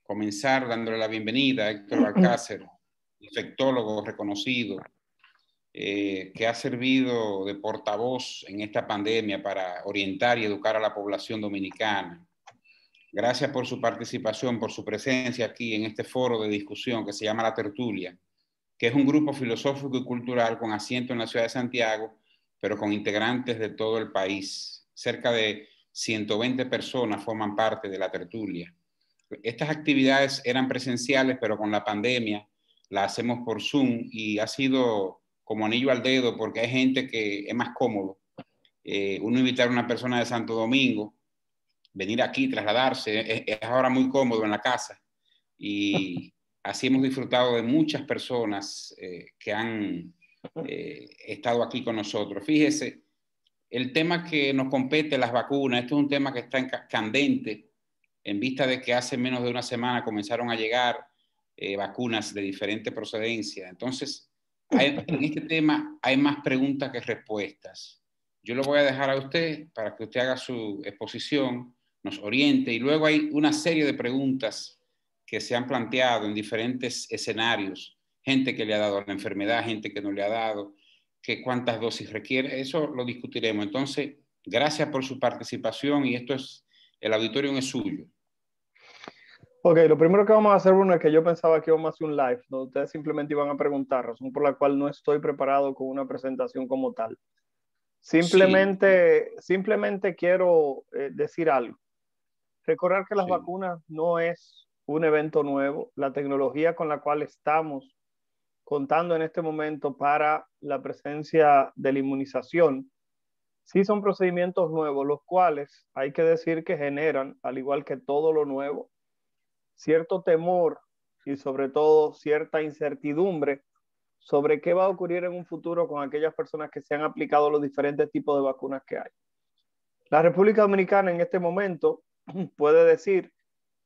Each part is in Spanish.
comenzar dándole la bienvenida a Héctor Balcácer, infectólogo reconocido, que ha servido de portavoz en esta pandemia para orientar y educar a la población dominicana. Gracias por su participación, por su presencia aquí en este foro de discusión que se llama La Tertulia, que es un grupo filosófico y cultural con asiento en la ciudad de Santiago, pero con integrantes de todo el país. Cerca de 120 personas forman parte de La Tertulia. Estas actividades eran presenciales, pero con la pandemia las hacemos por Zoom y ha sido como anillo al dedo porque hay gente que es más cómodo. Uno invitar a una persona de Santo Domingo, venir aquí, trasladarse, es ahora muy cómodo en la casa. Y así hemos disfrutado de muchas personas que han estado aquí con nosotros. Fíjese, el tema que nos compete, las vacunas, esto es un tema que está candente en vista de que hace menos de una semana comenzaron a llegar vacunas de diferente procedencia. Entonces, en este tema hay más preguntas que respuestas. Yo lo voy a dejar a usted para que usted haga su exposición, nos oriente, y luego hay una serie de preguntas que se han planteado en diferentes escenarios. Gente que le ha dado la enfermedad, gente que no le ha dado, que cuántas dosis requiere, eso lo discutiremos. Entonces, gracias por su participación y el auditorio es suyo. Ok, lo primero que vamos a hacer, Bruno, es que yo pensaba que íbamos a hacer un live, donde ustedes simplemente iban a preguntar, razón por la cual no estoy preparado con una presentación como tal. Simplemente quiero decir algo. Recordar que las vacunas no es un evento nuevo. La tecnología con la cual estamos contando en este momento para la presencia de la inmunización, sí son procedimientos nuevos, los cuales hay que decir que generan, al igual que todo lo nuevo, cierto temor y sobre todo cierta incertidumbre sobre qué va a ocurrir en un futuro con aquellas personas que se han aplicado los diferentes tipos de vacunas que hay. La República Dominicana en este momento puede decir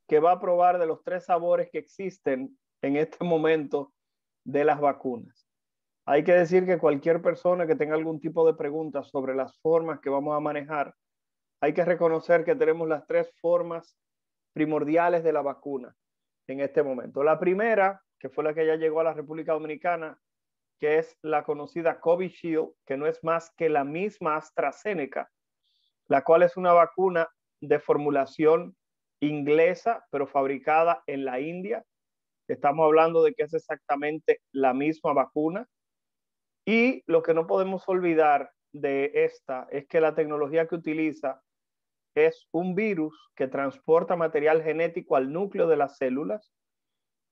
que va a probar de los 3 sabores que existen en este momento de las vacunas. Hay que decir que cualquier persona que tenga algún tipo de pregunta sobre las formas que vamos a manejar, hay que reconocer que tenemos las 3 formas primordiales de la vacuna en este momento. La primera, que fue la que ya llegó a la República Dominicana, que es la conocida Covishield, que no es más que la misma AstraZeneca, la cual es una vacuna de formulación inglesa, pero fabricada en la India. Estamos hablando de que es exactamente la misma vacuna. Y lo que no podemos olvidar de esta es que la tecnología que utiliza es un virus que transporta material genético al núcleo de las células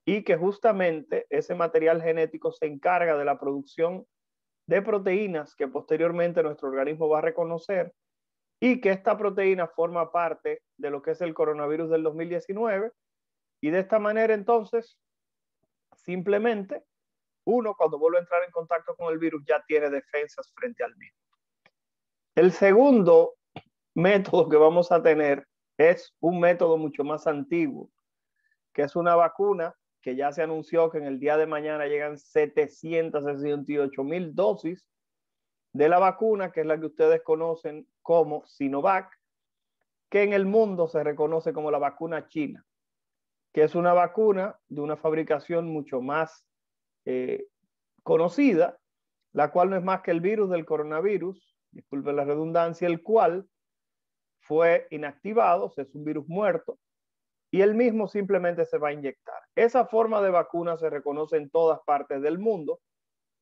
y que justamente ese material genético se encarga de la producción de proteínas que posteriormente nuestro organismo va a reconocer y que esta proteína forma parte de lo que es el coronavirus del 2019 y de esta manera entonces simplemente uno cuando vuelve a entrar en contacto con el virus ya tiene defensas frente al mismo. El segundo método que vamos a tener es un método mucho más antiguo, que es una vacuna que ya se anunció que en el día de mañana llegan 768,000 dosis de la vacuna, que es la que ustedes conocen como Sinovac, que en el mundo se reconoce como la vacuna china, que es una vacuna de una fabricación mucho más conocida, la cual no es más que el virus del coronavirus, disculpen la redundancia, el cual fue inactivado, es un virus muerto, y el mismo simplemente se va a inyectar. Esa forma de vacuna se reconoce en todas partes del mundo.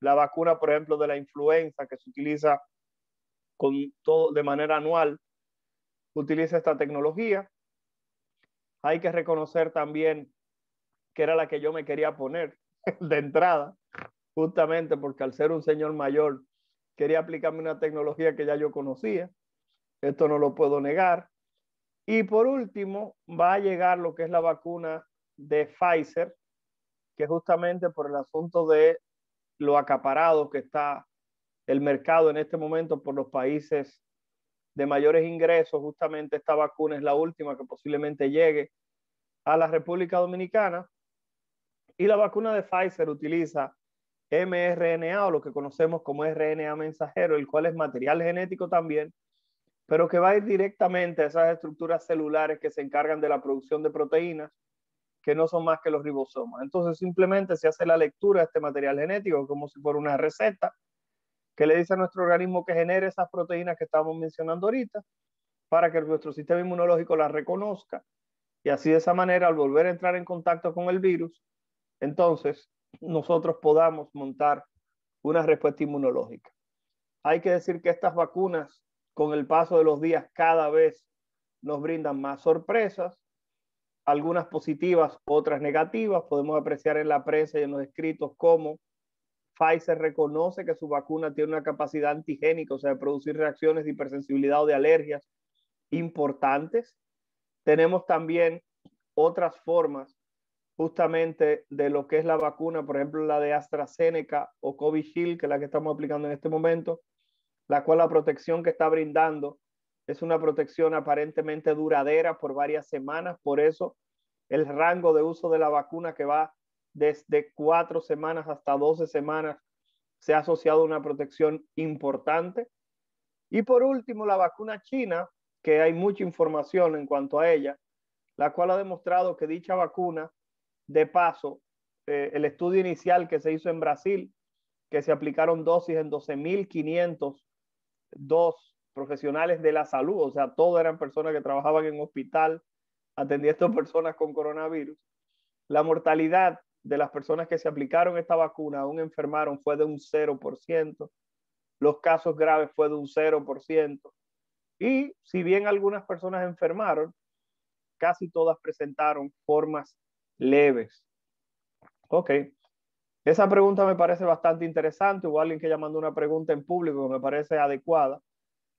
La vacuna, por ejemplo, de la influenza, que se utiliza de manera anual, utiliza esta tecnología. Hay que reconocer también que era la que yo me quería poner de entrada, justamente porque al ser un señor mayor, quería aplicarme una tecnología que ya yo conocía. Esto no lo puedo negar. Y por último, va a llegar lo que es la vacuna de Pfizer, que justamente por el asunto de lo acaparado que está el mercado en este momento por los países de mayores ingresos, justamente esta vacuna es la última que posiblemente llegue a la República Dominicana. Y la vacuna de Pfizer utiliza mRNA o lo que conocemos como RNA mensajero, el cual es material genético también, pero que va a ir directamente a esas estructuras celulares que se encargan de la producción de proteínas, que no son más que los ribosomas. Entonces simplemente se hace la lectura de este material genético como si fuera una receta que le dice a nuestro organismo que genere esas proteínas que estamos mencionando ahorita para que nuestro sistema inmunológico las reconozca y así de esa manera al volver a entrar en contacto con el virus, entonces nosotros podamos montar una respuesta inmunológica. Hay que decir que estas vacunas con el paso de los días cada vez nos brindan más sorpresas, algunas positivas, otras negativas. Podemos apreciar en la prensa y en los escritos cómo Pfizer reconoce que su vacuna tiene una capacidad antigénica, o sea, de producir reacciones de hipersensibilidad o de alergias importantes. Tenemos también otras formas justamente de lo que es la vacuna, por ejemplo, la de AstraZeneca o Covishield, que es la que estamos aplicando en este momento, la cual la protección que está brindando es una protección aparentemente duradera por varias semanas. Por eso el rango de uso de la vacuna, que va desde 4 semanas hasta 12 semanas, se ha asociado a una protección importante. Y por último, la vacuna china, que hay mucha información en cuanto a ella, la cual ha demostrado que dicha vacuna, de paso, el estudio inicial que se hizo en Brasil, que se aplicaron dosis en 12.502 profesionales de la salud, o sea, todos eran personas que trabajaban en hospital atendiendo a personas con coronavirus. La mortalidad de las personas que se aplicaron esta vacuna aún enfermaron fue de un 0%, los casos graves fue de un 0%, y si bien algunas personas enfermaron, casi todas presentaron formas leves. Ok, esa pregunta me parece bastante interesante. Hubo alguien que ya mandó una pregunta en público que me parece adecuada.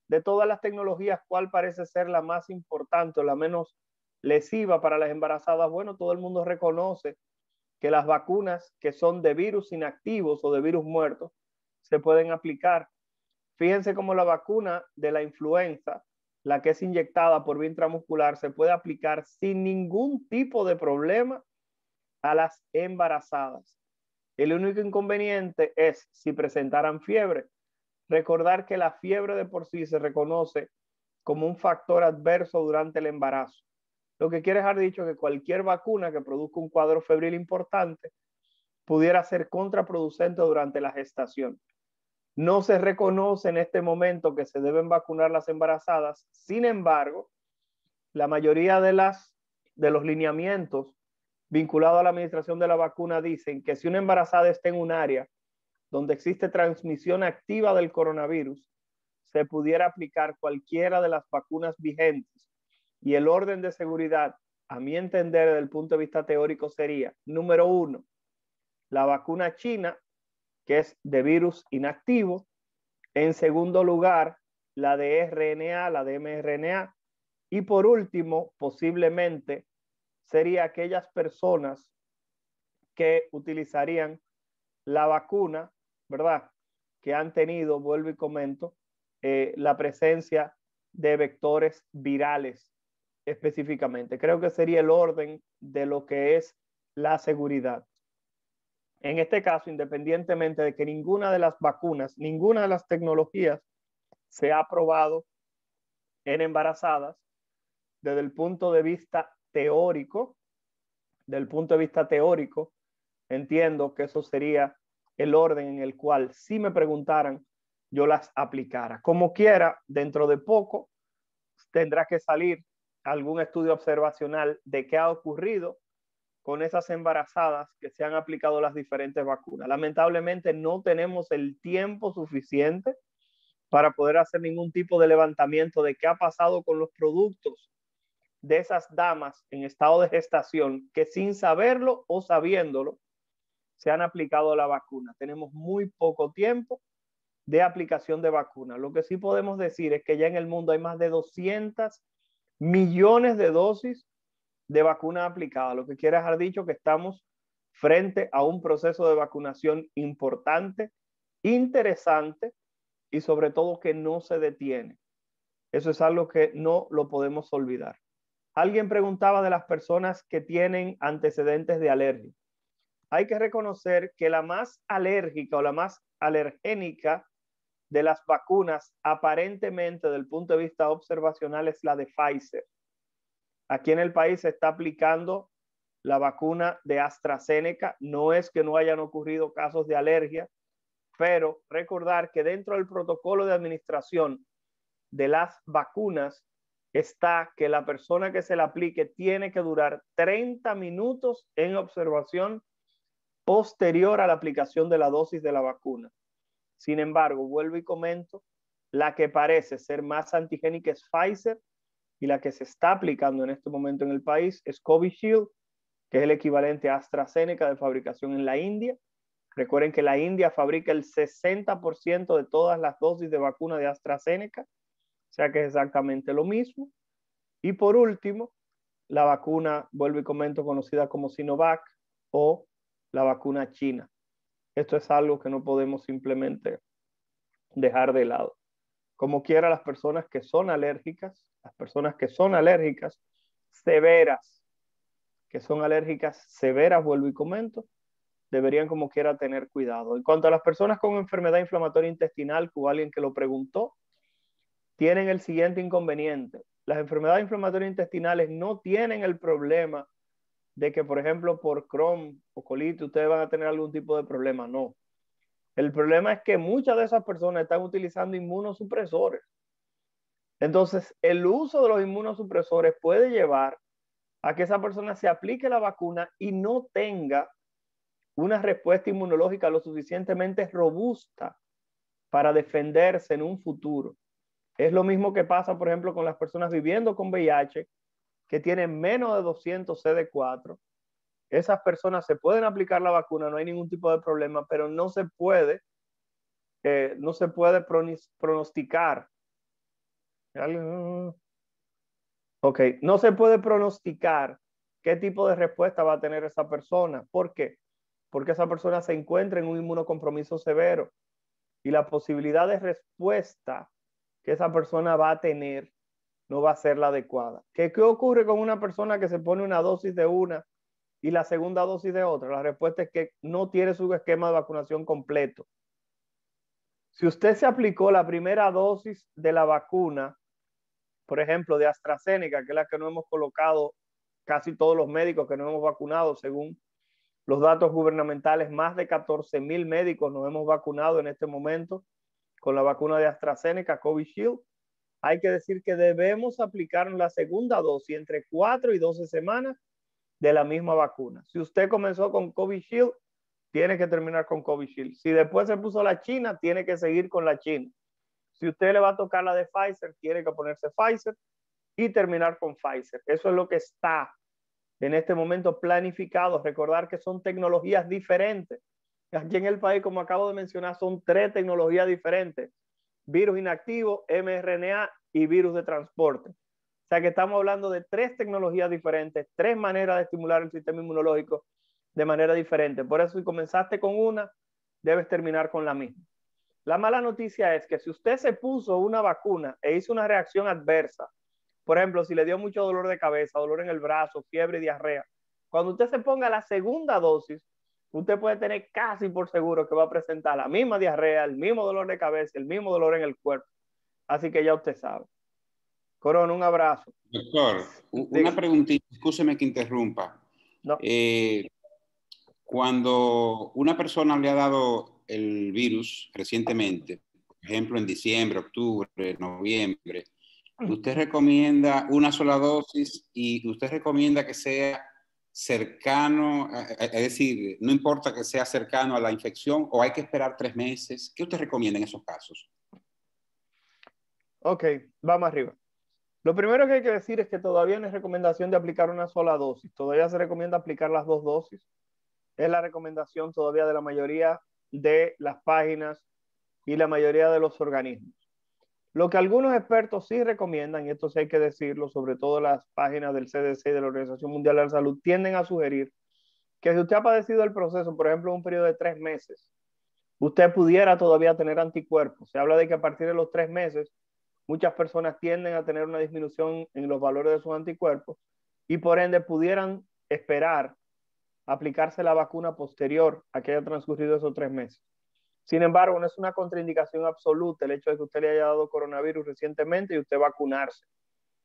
De todas las tecnologías, ¿cuál parece ser la más importante o la menos lesiva para las embarazadas? Bueno, todo el mundo reconoce que las vacunas que son de virus inactivos o de virus muertos se pueden aplicar. Fíjense cómo la vacuna de la influenza, la que es inyectada por vía intramuscular, se puede aplicar sin ningún tipo de problema a las embarazadas. El único inconveniente es si presentaran fiebre. Recordar que la fiebre de por sí se reconoce como un factor adverso durante el embarazo. Lo que quiere dejar dicho que cualquier vacuna que produzca un cuadro febril importante pudiera ser contraproducente durante la gestación. No se reconoce en este momento que se deben vacunar las embarazadas. Sin embargo, la mayoría de los lineamientos vinculados a la administración de la vacuna dicen que si una embarazada está en un área donde existe transmisión activa del coronavirus, se pudiera aplicar cualquiera de las vacunas vigentes. Y el orden de seguridad, a mi entender, desde el punto de vista teórico, sería, número 1, la vacuna china, que es de virus inactivo. En segundo lugar, la de RNA, la de mRNA. Y por último, posiblemente, sería aquellas personas que utilizarían la vacuna, ¿verdad? Que han tenido, vuelvo y comento, la presencia de vectores virales específicamente. Creo que sería el orden de lo que es la seguridad. En este caso, independientemente de que ninguna de las vacunas, ninguna de las tecnologías se ha probado en embarazadas, desde el punto de vista teórico, entiendo que eso sería el orden en el cual, si me preguntaran, yo las aplicara. Como quiera, dentro de poco tendrá que salir algún estudio observacional de qué ha ocurrido con esas embarazadas que se han aplicado las diferentes vacunas. Lamentablemente no tenemos el tiempo suficiente para poder hacer ningún tipo de levantamiento de qué ha pasado con los productos de esas damas en estado de gestación que sin saberlo o sabiéndolo se han aplicado la vacuna. Tenemos muy poco tiempo de aplicación de vacuna. Lo que sí podemos decir es que ya en el mundo hay más de 200 millones de dosis de vacuna aplicada, lo que quiere dejar dicho que estamos frente a un proceso de vacunación importante, interesante y sobre todo que no se detiene. Eso es algo que no lo podemos olvidar. Alguien preguntaba de las personas que tienen antecedentes de alergia. Hay que reconocer que la más alérgica o la más alergénica de las vacunas, aparentemente, desde el punto de vista observacional, es la de Pfizer. Aquí en el país se está aplicando la vacuna de AstraZeneca. No es que no hayan ocurrido casos de alergia, pero recordar que dentro del protocolo de administración de las vacunas está que la persona que se la aplique tiene que durar 30 minutos en observación posterior a la aplicación de la dosis de la vacuna. Sin embargo, vuelvo y comento, la que parece ser más antigénica es Pfizer y la que se está aplicando en este momento en el país es Covishield, que es el equivalente a AstraZeneca de fabricación en la India. Recuerden que la India fabrica el 60% de todas las dosis de vacuna de AstraZeneca, o sea que es exactamente lo mismo. Y por último, la vacuna, vuelvo y comento, conocida como Sinovac o la vacuna china. Esto es algo que no podemos simplemente dejar de lado. Como quiera, las personas que son alérgicas severas, vuelvo y comento, deberían como quiera tener cuidado. En cuanto a las personas con enfermedad inflamatoria intestinal, que hubo alguien que lo preguntó, tienen el siguiente inconveniente. Las enfermedades inflamatorias intestinales no tienen el problema de que, por ejemplo, por Crohn o colitis, ustedes van a tener algún tipo de problema. No. El problema es que muchas de esas personas están utilizando inmunosupresores. Entonces, el uso de los inmunosupresores puede llevar a que esa persona se aplique la vacuna y no tenga una respuesta inmunológica lo suficientemente robusta para defenderse en un futuro. Es lo mismo que pasa, por ejemplo, con las personas viviendo con VIH que tienen menos de 200 CD4. Esas personas se pueden aplicar la vacuna, no hay ningún tipo de problema, pero no se puede pronosticar. Ok, no se puede pronosticar qué tipo de respuesta va a tener esa persona. ¿Por qué? Porque esa persona se encuentra en un inmunocompromiso severo y la posibilidad de respuesta que esa persona va a tener no va a ser la adecuada. ¿Qué ocurre con una persona que se pone una dosis de una y la segunda dosis de otra? La respuesta es que no tiene su esquema de vacunación completo. Si usted se aplicó la primera dosis de la vacuna, por ejemplo, de AstraZeneca, que es la que no hemos colocado casi todos los médicos que no hemos vacunado, según los datos gubernamentales, más de 14,000 médicos nos hemos vacunado en este momento con la vacuna de AstraZeneca, Covishield. Hay que decir que debemos aplicarnos la segunda dosis entre 4 y 12 semanas de la misma vacuna. Si usted comenzó con Covishield, tiene que terminar con Covishield. Si después se puso la China, tiene que seguir con la China. Si usted le va a tocar la de Pfizer, tiene que ponerse Pfizer y terminar con Pfizer. Eso es lo que está en este momento planificado. Recordar que son tecnologías diferentes. Aquí en el país, como acabo de mencionar, son 3 tecnologías diferentes: virus inactivo, mRNA y virus de transporte. O sea que estamos hablando de 3 tecnologías diferentes, 3 maneras de estimular el sistema inmunológico de manera diferente. Por eso, si comenzaste con una, debes terminar con la misma. La mala noticia es que si usted se puso una vacuna e hizo una reacción adversa, por ejemplo, si le dio mucho dolor de cabeza, dolor en el brazo, fiebre y diarrea, cuando usted se ponga la segunda dosis, usted puede tener casi por seguro que va a presentar la misma diarrea, el mismo dolor de cabeza, el mismo dolor en el cuerpo. Así que ya usted sabe. Corona, un abrazo. Doctor, una preguntita, escúcheme que interrumpa. No. Cuando una persona le ha dado el virus recientemente, por ejemplo en diciembre, octubre, noviembre, ¿usted recomienda una sola dosis y usted recomienda que sea cercano, es decir, no importa que sea cercano a la infección o hay que esperar 3 meses? ¿Qué usted recomienda en esos casos? Ok, vamos arriba. Lo primero que hay que decir es que todavía no es recomendación de aplicar una sola dosis. Todavía se recomienda aplicar las 2 dosis. Es la recomendación todavía de la mayoría de las páginas y la mayoría de los organismos. Lo que algunos expertos sí recomiendan, y esto sí hay que decirlo, sobre todo las páginas del CDC y de la Organización Mundial de la Salud, tienden a sugerir que si usted ha padecido el proceso, por ejemplo, un periodo de 3 meses, usted pudiera todavía tener anticuerpos. Se habla de que a partir de los 3 meses, muchas personas tienden a tener una disminución en los valores de sus anticuerpos y por ende pudieran esperar aplicarse la vacuna posterior a que haya transcurrido esos 3 meses. Sin embargo, no es una contraindicación absoluta el hecho de que usted le haya dado coronavirus recientemente y usted vacunarse.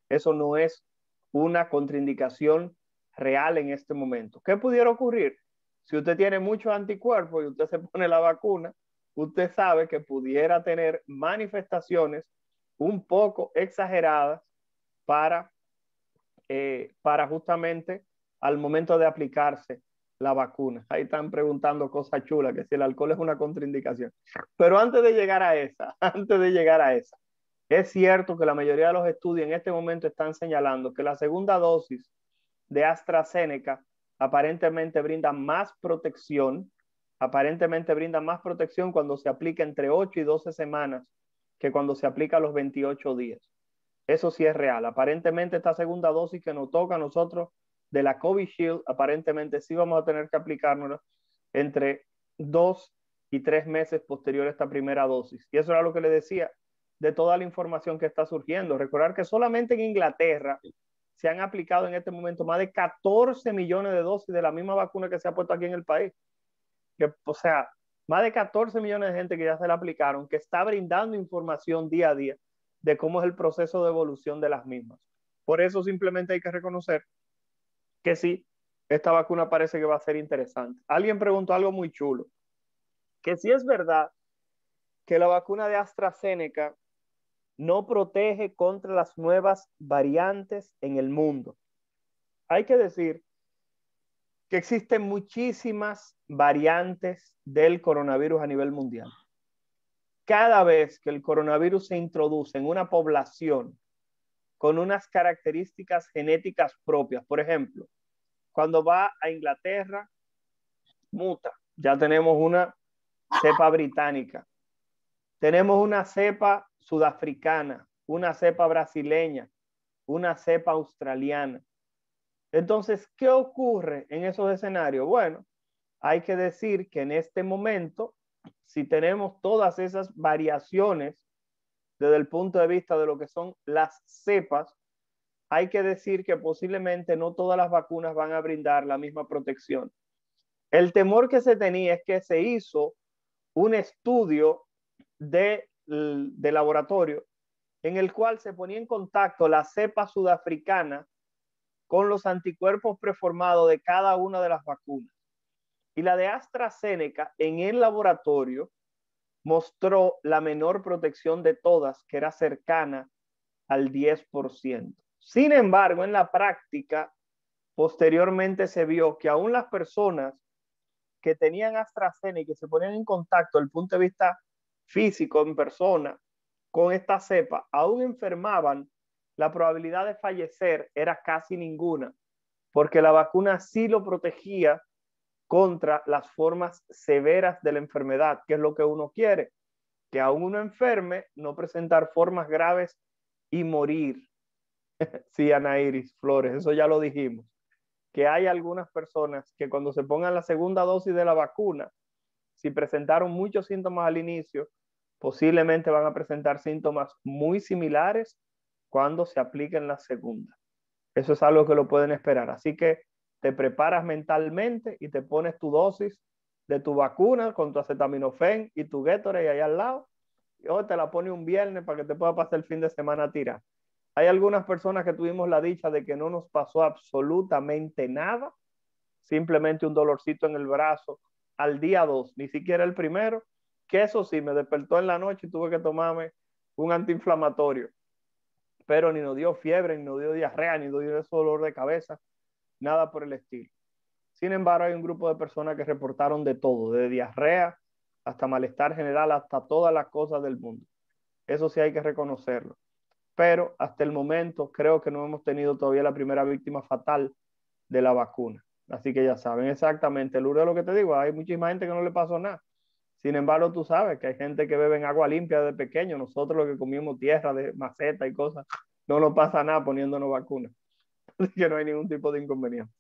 Eso no es una contraindicación real en este momento. ¿Qué pudiera ocurrir? Si usted tiene muchos anticuerpos y usted se pone la vacuna, usted sabe que pudiera tener manifestaciones un poco exageradas para justamente al momento de aplicarse la vacuna. Ahí están preguntando cosas chulas, que si el alcohol es una contraindicación. Pero antes de llegar a esa, es cierto que la mayoría de los estudios en este momento están señalando que la segunda dosis de AstraZeneca aparentemente brinda más protección cuando se aplica entre 8 y 12 semanas que cuando se aplica a los 28 días. Eso sí es real. Aparentemente esta segunda dosis que nos toca a nosotros de la Covishield, aparentemente sí vamos a tener que aplicárnosla entre 2 y 3 meses posterior a esta primera dosis. Y eso era lo que le decía de toda la información que está surgiendo. Recordar que solamente en Inglaterra se han aplicado en este momento más de 14 millones de dosis de la misma vacuna que se ha puesto aquí en el país. O sea, más de 14 millones de gente que ya se la aplicaron, que está brindando información día a día de cómo es el proceso de evolución de las mismas. Por eso simplemente hay que reconocer que sí, esta vacuna parece que va a ser interesante. Alguien preguntó algo muy chulo, que sí es verdad que la vacuna de AstraZeneca no protege contra las nuevas variantes en el mundo. Hay que decir que existen muchísimas variantes del coronavirus a nivel mundial. Cada vez que el coronavirus se introduce en una población con unas características genéticas propias, por ejemplo, cuando va a Inglaterra, muta. Ya tenemos una cepa británica, tenemos una cepa sudafricana, una cepa brasileña, una cepa australiana. Entonces, ¿qué ocurre en esos escenarios? Bueno, hay que decir que en este momento, si tenemos todas esas variaciones desde el punto de vista de lo que son las cepas, hay que decir que posiblemente no todas las vacunas van a brindar la misma protección. El temor que se tenía es que se hizo un estudio de laboratorio en el cual se ponía en contacto la cepa sudafricana con los anticuerpos preformados de cada una de las vacunas. Y la de AstraZeneca en el laboratorio mostró la menor protección de todas, que era cercana al 10%. Sin embargo, en la práctica, posteriormente se vio que aún las personas que tenían AstraZeneca y que se ponían en contacto desde el punto de vista físico en persona con esta cepa, aún enfermaban, la probabilidad de fallecer era casi ninguna, porque la vacuna sí lo protegía contra las formas severas de la enfermedad, que es lo que uno quiere, que aún uno enferme, no presentar formas graves y morir. Sí, Ana Iris Flores, eso ya lo dijimos, que hay algunas personas que cuando se pongan la segunda dosis de la vacuna, si presentaron muchos síntomas al inicio, posiblemente van a presentar síntomas muy similares cuando se apliquen la segunda. Eso es algo que lo pueden esperar. Así que te preparas mentalmente y te pones tu dosis de tu vacuna con tu acetaminofén y tu Gatorade ahí al lado. Y hoy te la pone un viernes para que te pueda pasar el fin de semana a tirar. Hay algunas personas que tuvimos la dicha de que no nos pasó absolutamente nada, simplemente un dolorcito en el brazo al día 2, ni siquiera el primero, que eso sí, me despertó en la noche y tuve que tomarme un antiinflamatorio, pero ni nos dio fiebre, ni nos dio diarrea, ni nos dio ese dolor de cabeza, nada por el estilo. Sin embargo, hay un grupo de personas que reportaron de todo, de diarrea hasta malestar general, hasta todas las cosas del mundo. Eso sí hay que reconocerlo. Pero hasta el momento creo que no hemos tenido todavía la primera víctima fatal de la vacuna. Así que ya saben exactamente, Lourdes, lo que te digo, hay muchísima gente que no le pasó nada. Sin embargo, tú sabes que hay gente que bebe agua limpia de pequeño. Nosotros los que comimos tierra de maceta y cosas, no nos pasa nada poniéndonos vacunas. Así que no hay ningún tipo de inconveniente.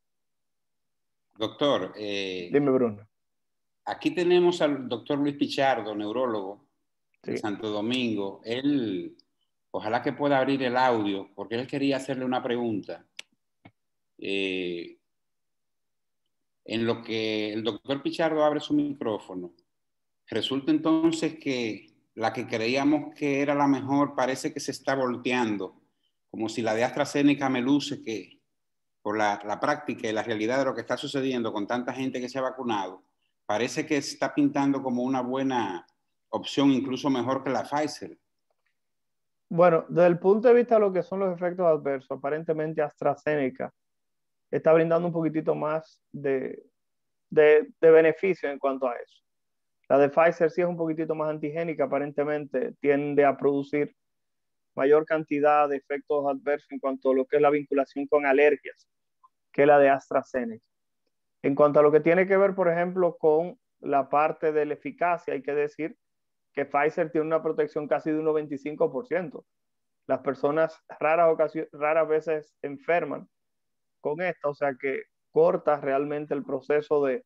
Doctor, dime, Bruno. Aquí tenemos al doctor Luis Pichardo, neurólogo de Sí. Santo Domingo. Él, ojalá que pueda abrir el audio, porque él quería hacerle una pregunta. En lo que el doctor Pichardo abre su micrófono, resulta entonces que la que creíamos que era la mejor parece que se está volteando, como si la de AstraZeneca me luce que por la práctica y la realidad de lo que está sucediendo con tanta gente que se ha vacunado, parece que se está pintando como una buena opción, incluso mejor que la Pfizer. Bueno, desde el punto de vista de lo que son los efectos adversos, aparentemente AstraZeneca está brindando un poquitito más de beneficio en cuanto a eso. La de Pfizer sí es un poquitito más antigénica, aparentemente tiende a producir mayor cantidad de efectos adversos en cuanto a lo que es la vinculación con alergias que la de AstraZeneca. En cuanto a lo que tiene que ver, por ejemplo, con la parte de la eficacia, hay que decir que Pfizer tiene una protección casi de un 95%. Las personas raras veces enferman con esta, o sea que corta realmente el proceso de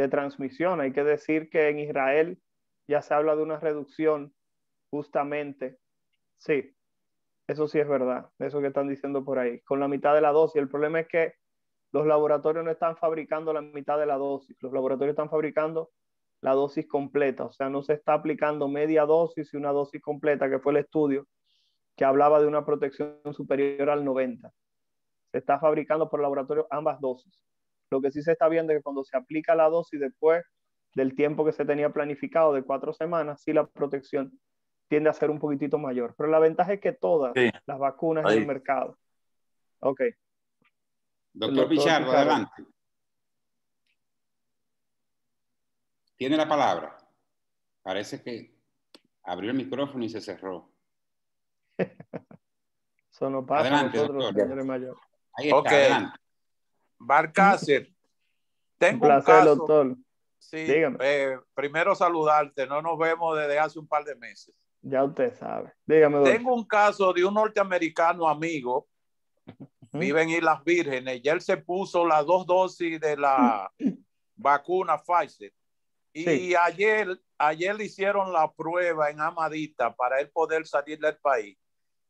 transmisión. Hay que decir que en Israel ya se habla de una reducción justamente, sí, eso sí es verdad, eso que están diciendo por ahí, con la mitad de la dosis. El problema es que los laboratorios no están fabricando la mitad de la dosis, los laboratorios están fabricando la dosis completa, o sea, no se está aplicando media dosis y una dosis completa, que fue el estudio que hablaba de una protección superior al 90. Se está fabricando por laboratorio ambas dosis. Lo que sí se está viendo es que cuando se aplica la dosis después del tiempo que se tenía planificado de 4 semanas, sí la protección tiende a ser un poquitito mayor. Pero la ventaja es que todas las vacunas en el mercado. Ok. Doctor Pichardo, adelante. Tiene la palabra. Parece que abrió el micrófono y se cerró. Eso no pasa adelante, a nosotros, doctor. Señores mayores. Ahí está, adelante. Balcácer, tengo un placer, un caso. Doctor. Sí, primero saludarte, no nos vemos desde hace un par de meses. Ya usted sabe. Dígame, doctor. Tengo un caso de un norteamericano amigo, vive en Islas Vírgenes, y él se puso las 2 dosis de la vacuna Pfizer. Y Sí. ayer le hicieron la prueba en Amadita para él poder salir del país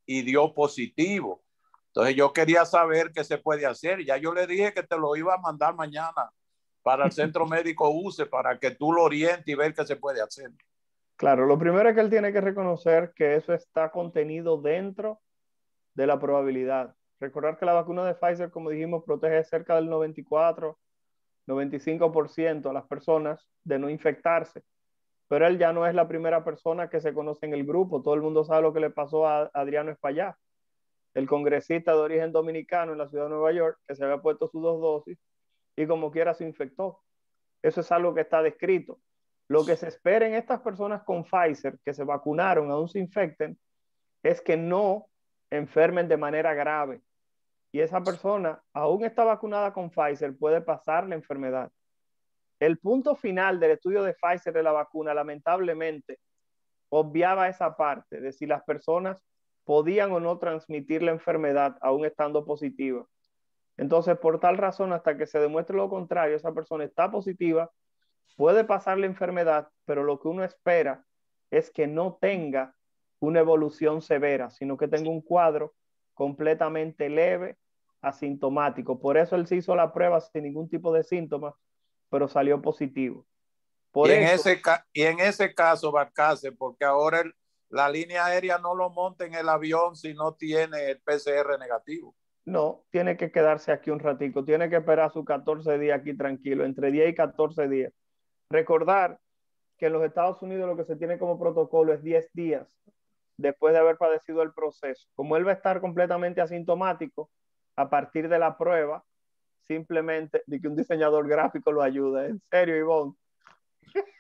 y dio positivo. Entonces yo quería saber qué se puede hacer. Ya yo le dije que te lo iba a mandar mañana para el centro médico UCE para que tú lo orientes y ver qué se puede hacer. Claro, lo primero es que él tiene que reconocer que eso está contenido dentro de la probabilidad. Recordar que la vacuna de Pfizer, como dijimos, protege cerca del 94, 95% a las personas de no infectarse. Pero él ya no es la primera persona que se conoce en el grupo. Todo el mundo sabe lo que le pasó a Adriano Espaillá, el congresista de origen dominicano en la ciudad de Nueva York, que se había puesto sus 2 dosis y como quiera se infectó. Eso es algo que está descrito. Lo que se espera en estas personas con Pfizer que se vacunaron, aún se infecten, es que no enfermen de manera grave. Y esa persona, aún está vacunada con Pfizer, puede pasar la enfermedad. El punto final del estudio de Pfizer de la vacuna, lamentablemente, obviaba esa parte de si las personas podían o no transmitir la enfermedad aún estando positiva. Entonces, por tal razón, hasta que se demuestre lo contrario, esa persona está positiva, puede pasar la enfermedad, pero lo que uno espera es que no tenga una evolución severa, sino que tenga un cuadro completamente leve, asintomático. Por eso él se hizo la prueba sin ningún tipo de síntomas, pero salió positivo. Y en ese caso, Balcácer, porque ahora la línea aérea no lo monta en el avión si no tiene el PCR negativo. No, tiene que quedarse aquí un ratico, tiene que esperar sus 14 días aquí tranquilo, entre 10 y 14 días. Recordar que en los Estados Unidos lo que se tiene como protocolo es 10 días después de haber padecido el proceso. Como él va a estar completamente asintomático, a partir de la prueba, simplemente de que un diseñador gráfico lo ayude. En serio, Ivonne.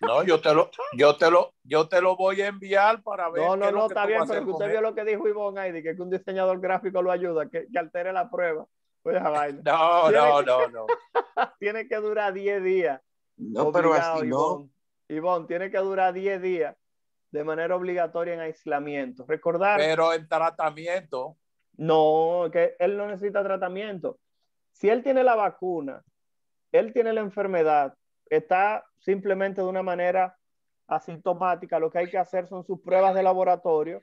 No, yo te lo voy a enviar para ver. No, está bien, pero que usted vio lo que dijo Ivonne ahí, de que un diseñador gráfico lo ayuda, que altere la prueba. Pues vaina. No. Tiene que durar 10 días. No, obligado, pero así no. Ivonne, tiene que durar 10 días de manera obligatoria en aislamiento. Recordar. Pero en tratamiento. No, que él no necesita tratamiento. Si él tiene la vacuna, él tiene la enfermedad, está simplemente de una manera asintomática, lo que hay que hacer son sus pruebas de laboratorio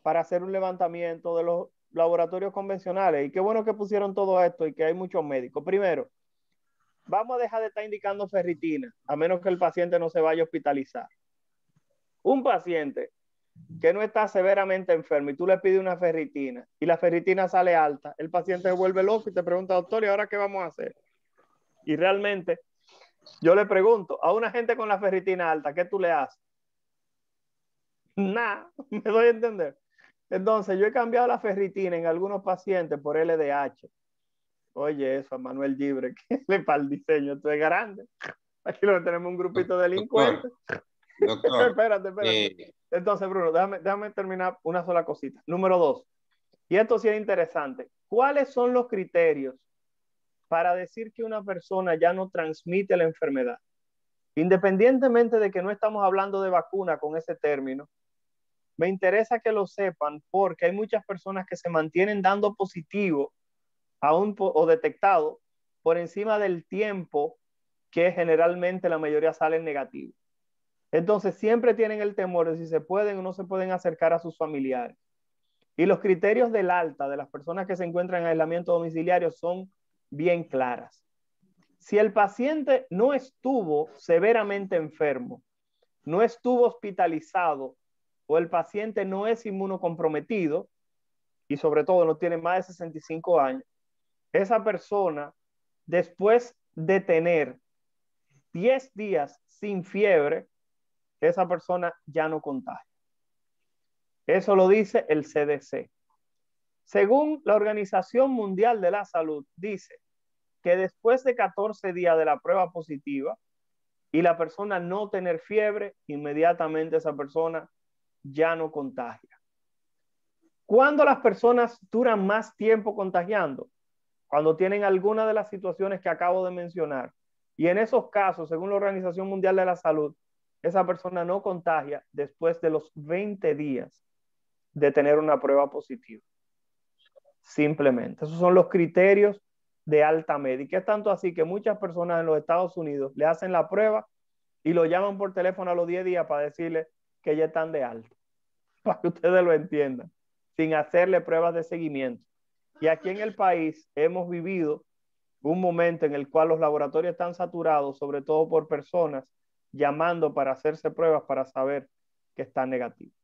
para hacer un levantamiento de los laboratorios convencionales. Y qué bueno que pusieron todo esto y que hay muchos médicos. Primero, vamos a dejar de estar indicando ferritina, a menos que el paciente no se vaya a hospitalizar. Un paciente que no está severamente enfermo y tú le pides una ferritina y la ferritina sale alta, el paciente se vuelve loco y te pregunta, doctor, ¿y ahora qué vamos a hacer? Y realmente yo le pregunto a una gente con la ferritina alta, ¿qué tú le haces? Nada, me doy a entender. Entonces, yo he cambiado la ferritina en algunos pacientes por LDH. Oye, eso a Manuel Gibre, que le para el diseño, esto es grande. Aquí lo tenemos un grupito de delincuentes. Doctor, Espérate. Entonces, Bruno, déjame terminar una sola cosita. Número 2, y esto sí es interesante. ¿Cuáles son los criterios para decir que una persona ya no transmite la enfermedad? Independientemente de que no estamos hablando de vacuna con ese término, me interesa que lo sepan porque hay muchas personas que se mantienen dando positivo o detectado por encima del tiempo que generalmente la mayoría salen negativos. Entonces siempre tienen el temor de si se pueden o no se pueden acercar a sus familiares. Y los criterios del alta de las personas que se encuentran en aislamiento domiciliario son bien claras. Si el paciente no estuvo severamente enfermo, no estuvo hospitalizado o el paciente no es inmunocomprometido y sobre todo no tiene más de 65 años, esa persona, después de tener 10 días sin fiebre, esa persona ya no contagia. Eso lo dice el CDC. Según la Organización Mundial de la Salud, dice que después de 14 días de la prueba positiva y la persona no tener fiebre, inmediatamente esa persona ya no contagia. ¿Cuándo las personas duran más tiempo contagiando? Cuando tienen alguna de las situaciones que acabo de mencionar. Y en esos casos, según la Organización Mundial de la Salud, esa persona no contagia después de los 20 días de tener una prueba positiva. Simplemente. Esos son los criterios de alta médica. Es tanto así que muchas personas en los Estados Unidos le hacen la prueba y lo llaman por teléfono a los 10 días para decirle que ya están de alta. Para que ustedes lo entiendan. Sin hacerle pruebas de seguimiento. Y aquí en el país hemos vivido un momento en el cual los laboratorios están saturados, sobre todo por personas llamando para hacerse pruebas para saber que están negativos.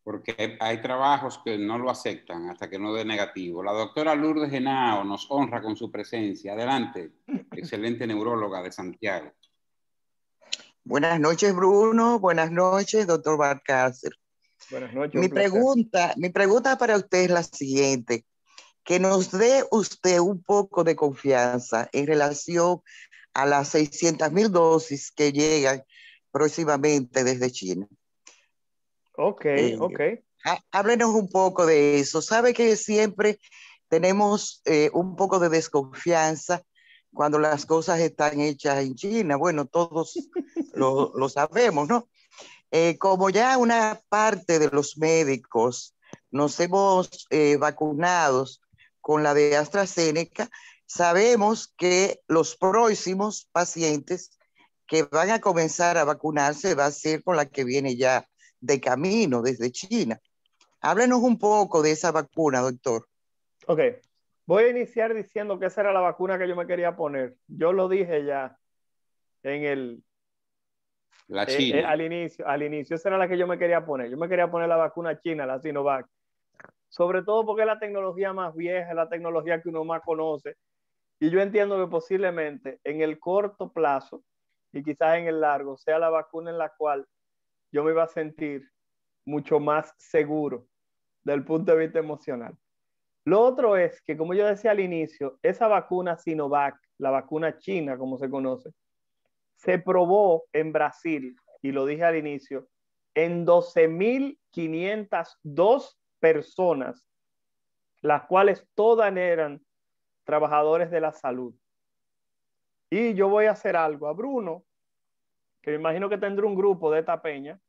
Porque hay trabajos que no lo aceptan hasta que no dé negativo. La doctora Lourdes Henao nos honra con su presencia. Adelante, excelente neuróloga de Santiago. Buenas noches, Bruno. Buenas noches, doctor Balcácer. Buenas noches. Mi pregunta para usted es la siguiente. Que nos dé usted un poco de confianza en relación a las 600,000 dosis que llegan próximamente desde China. Ok. Háblenos un poco de eso. Sabe que siempre tenemos un poco de desconfianza cuando las cosas están hechas en China. Bueno, todos lo sabemos, ¿no? Como ya una parte de los médicos nos hemos vacunado con la de AstraZeneca, sabemos que los próximos pacientes que van a comenzar a vacunarse va a ser con la que viene ya de camino desde China. Háblenos un poco de esa vacuna, doctor. Ok, voy a iniciar diciendo que esa era la vacuna que yo me quería poner. Yo lo dije ya al inicio, esa era la que yo me quería poner. Yo me quería poner la vacuna china, la Sinovac. Sobre todo porque es la tecnología más vieja, es la tecnología que uno más conoce. Y yo entiendo que posiblemente en el corto plazo y quizás en el largo sea la vacuna en la cual yo me iba a sentir mucho más seguro del punto de vista emocional. Lo otro es que, como yo decía al inicio, esa vacuna Sinovac, la vacuna china, como se conoce, se probó en Brasil, y lo dije al inicio, en 12,502 personas, las cuales todas eran trabajadores de la salud. Y yo voy a hacer algo a Bruno, que me imagino que tendrá un grupo de esta peña.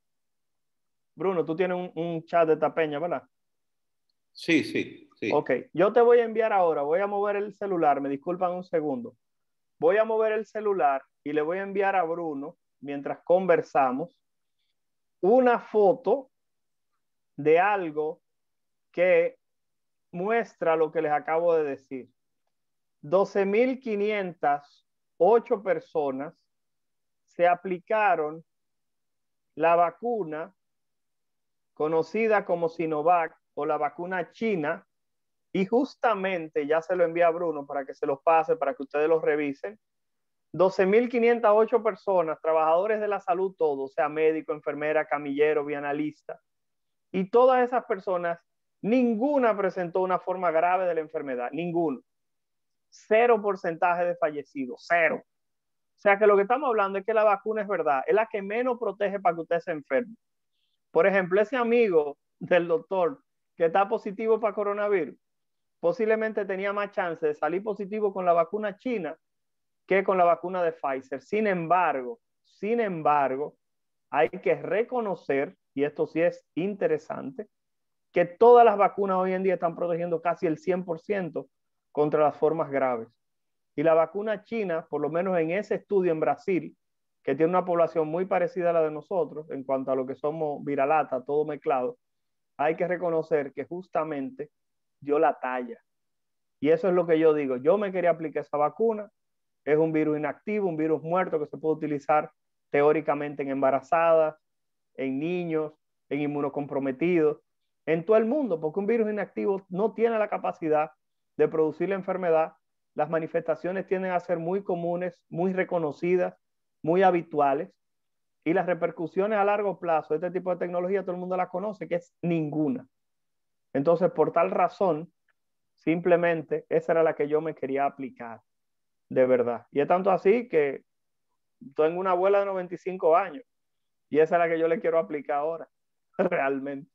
Bruno, tú tienes un chat de esta peña, ¿verdad? Sí. Ok, yo te voy a enviar ahora, voy a mover el celular, me disculpan un segundo. Voy a mover el celular y le voy a enviar a Bruno, mientras conversamos, una foto de algo que muestra lo que les acabo de decir. 12,508 personas se aplicaron la vacuna conocida como Sinovac o la vacuna china, y justamente ya se lo envía a Bruno para que se los pase, para que ustedes los revisen. 12.508 personas, trabajadores de la salud todos, o sea, médico, enfermera, camillero, bienalista, y todas esas personas, ninguna presentó una forma grave de la enfermedad, ninguno. 0% de fallecidos, 0. O sea que lo que estamos hablando es que la vacuna es verdad, es la que menos protege para que usted se enferme. Por ejemplo, ese amigo del doctor que está positivo para coronavirus, posiblemente tenía más chance de salir positivo con la vacuna china que con la vacuna de Pfizer. Sin embargo, hay que reconocer, y esto sí es interesante, que todas las vacunas hoy en día están protegiendo casi el 100% contra las formas graves. Y la vacuna china, por lo menos en ese estudio en Brasil, que tiene una población muy parecida a la de nosotros en cuanto a lo que somos viralata, todo mezclado, hay que reconocer que justamente dio la talla. Y eso es lo que yo digo. Yo me quería aplicar esa vacuna. Es un virus inactivo, un virus muerto que se puede utilizar teóricamente en embarazadas, en niños, en inmunocomprometidos, en todo el mundo, porque un virus inactivo no tiene la capacidad de producir la enfermedad. Las manifestaciones tienden a ser muy comunes, muy reconocidas, muy habituales, y las repercusiones a largo plazo de este tipo de tecnología todo el mundo la conoce, que es ninguna. Entonces, por tal razón, simplemente esa era la que yo me quería aplicar, de verdad. Y es tanto así que tengo una abuela de 95 años y esa es la que yo le quiero aplicar ahora, realmente.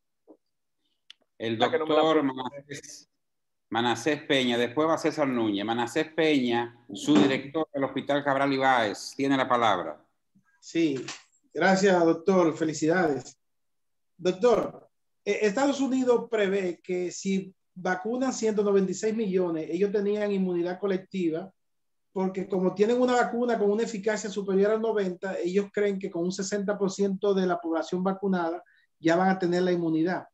El doctor Manasés Peña, después va César Núñez. Manasés Peña, su director del Hospital Cabral Ibáez, tiene la palabra. Sí, gracias, doctor. Felicidades. Doctor, Estados Unidos prevé que si vacunan 196 millones, ellos tenían inmunidad colectiva, porque como tienen una vacuna con una eficacia superior al 90, ellos creen que con un 60% de la población vacunada ya van a tener la inmunidad.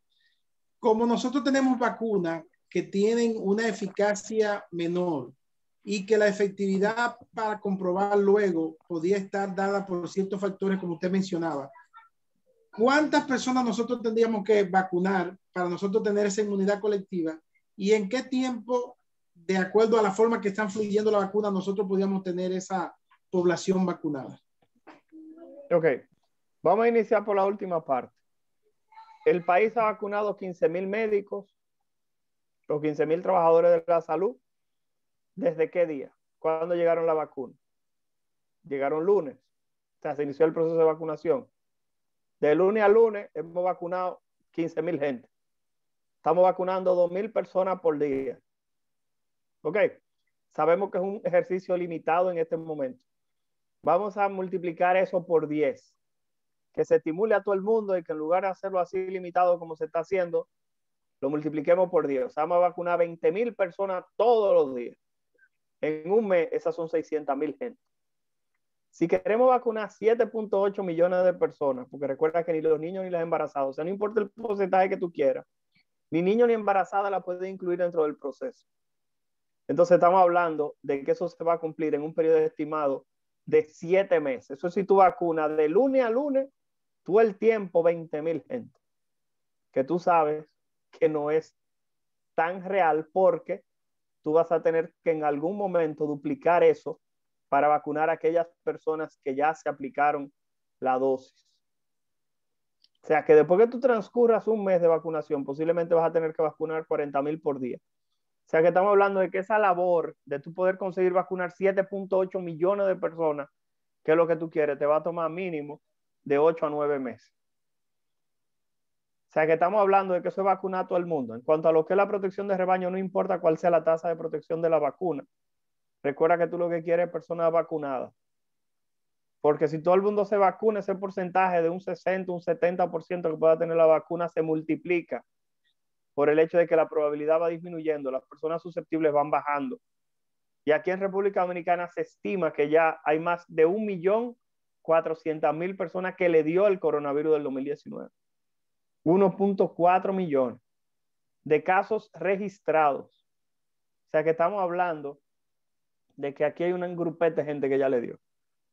Como nosotros tenemos vacunas que tienen una eficacia menor y que la efectividad para comprobar luego podía estar dada por ciertos factores como usted mencionaba, ¿cuántas personas nosotros tendríamos que vacunar para nosotros tener esa inmunidad colectiva? ¿Y en qué tiempo, de acuerdo a la forma que están fluyendo la vacuna, nosotros podríamos tener esa población vacunada? Ok, vamos a iniciar por la última parte. El país ha vacunado 15.000 médicos o 15.000 trabajadores de la salud. ¿Desde qué día? ¿Cuándo llegaron la vacuna? Llegaron lunes. O sea, se inició el proceso de vacunación. De lunes a lunes hemos vacunado 15.000 gente. Estamos vacunando 2.000 personas por día. Ok, sabemos que es un ejercicio limitado en este momento. Vamos a multiplicar eso por 10. Que se estimule a todo el mundo y que en lugar de hacerlo así limitado como se está haciendo, lo multipliquemos por 10. O sea, vamos a vacunar 20.000 personas todos los días. En un mes, esas son 600.000 gente. Si queremos vacunar 7.8 millones de personas, porque recuerda que ni los niños ni las embarazadas, o sea, no importa el porcentaje que tú quieras, ni niño ni embarazada la puede incluir dentro del proceso. Entonces estamos hablando de que eso se va a cumplir en un periodo estimado de 7 meses. Eso si tú vacunas de lunes a lunes, todo el tiempo 20.000 gente. Que tú sabes que no es tan real porque tú vas a tener que en algún momento duplicar eso para vacunar a aquellas personas que ya se aplicaron la dosis. O sea, que después que tú transcurras un mes de vacunación, posiblemente vas a tener que vacunar 40.000 por día. O sea, que estamos hablando de que esa labor de tú poder conseguir vacunar 7.8 millones de personas, que es lo que tú quieres, te va a tomar mínimo de 8 a 9 meses. O sea, que estamos hablando de que eso es vacunar a todo el mundo. En cuanto a lo que es la protección de rebaño, no importa cuál sea la tasa de protección de la vacuna. Recuerda que tú lo que quieres es personas vacunadas. Porque si todo el mundo se vacuna, ese porcentaje de un 60, un 70% que pueda tener la vacuna se multiplica por el hecho de que la probabilidad va disminuyendo, las personas susceptibles van bajando. Y aquí en República Dominicana se estima que ya hay más de 1.400.000 personas que le dio el coronavirus del 2019. 1.4 millones de casos registrados. O sea que estamos hablando de que aquí hay un grupete de gente que ya le dio.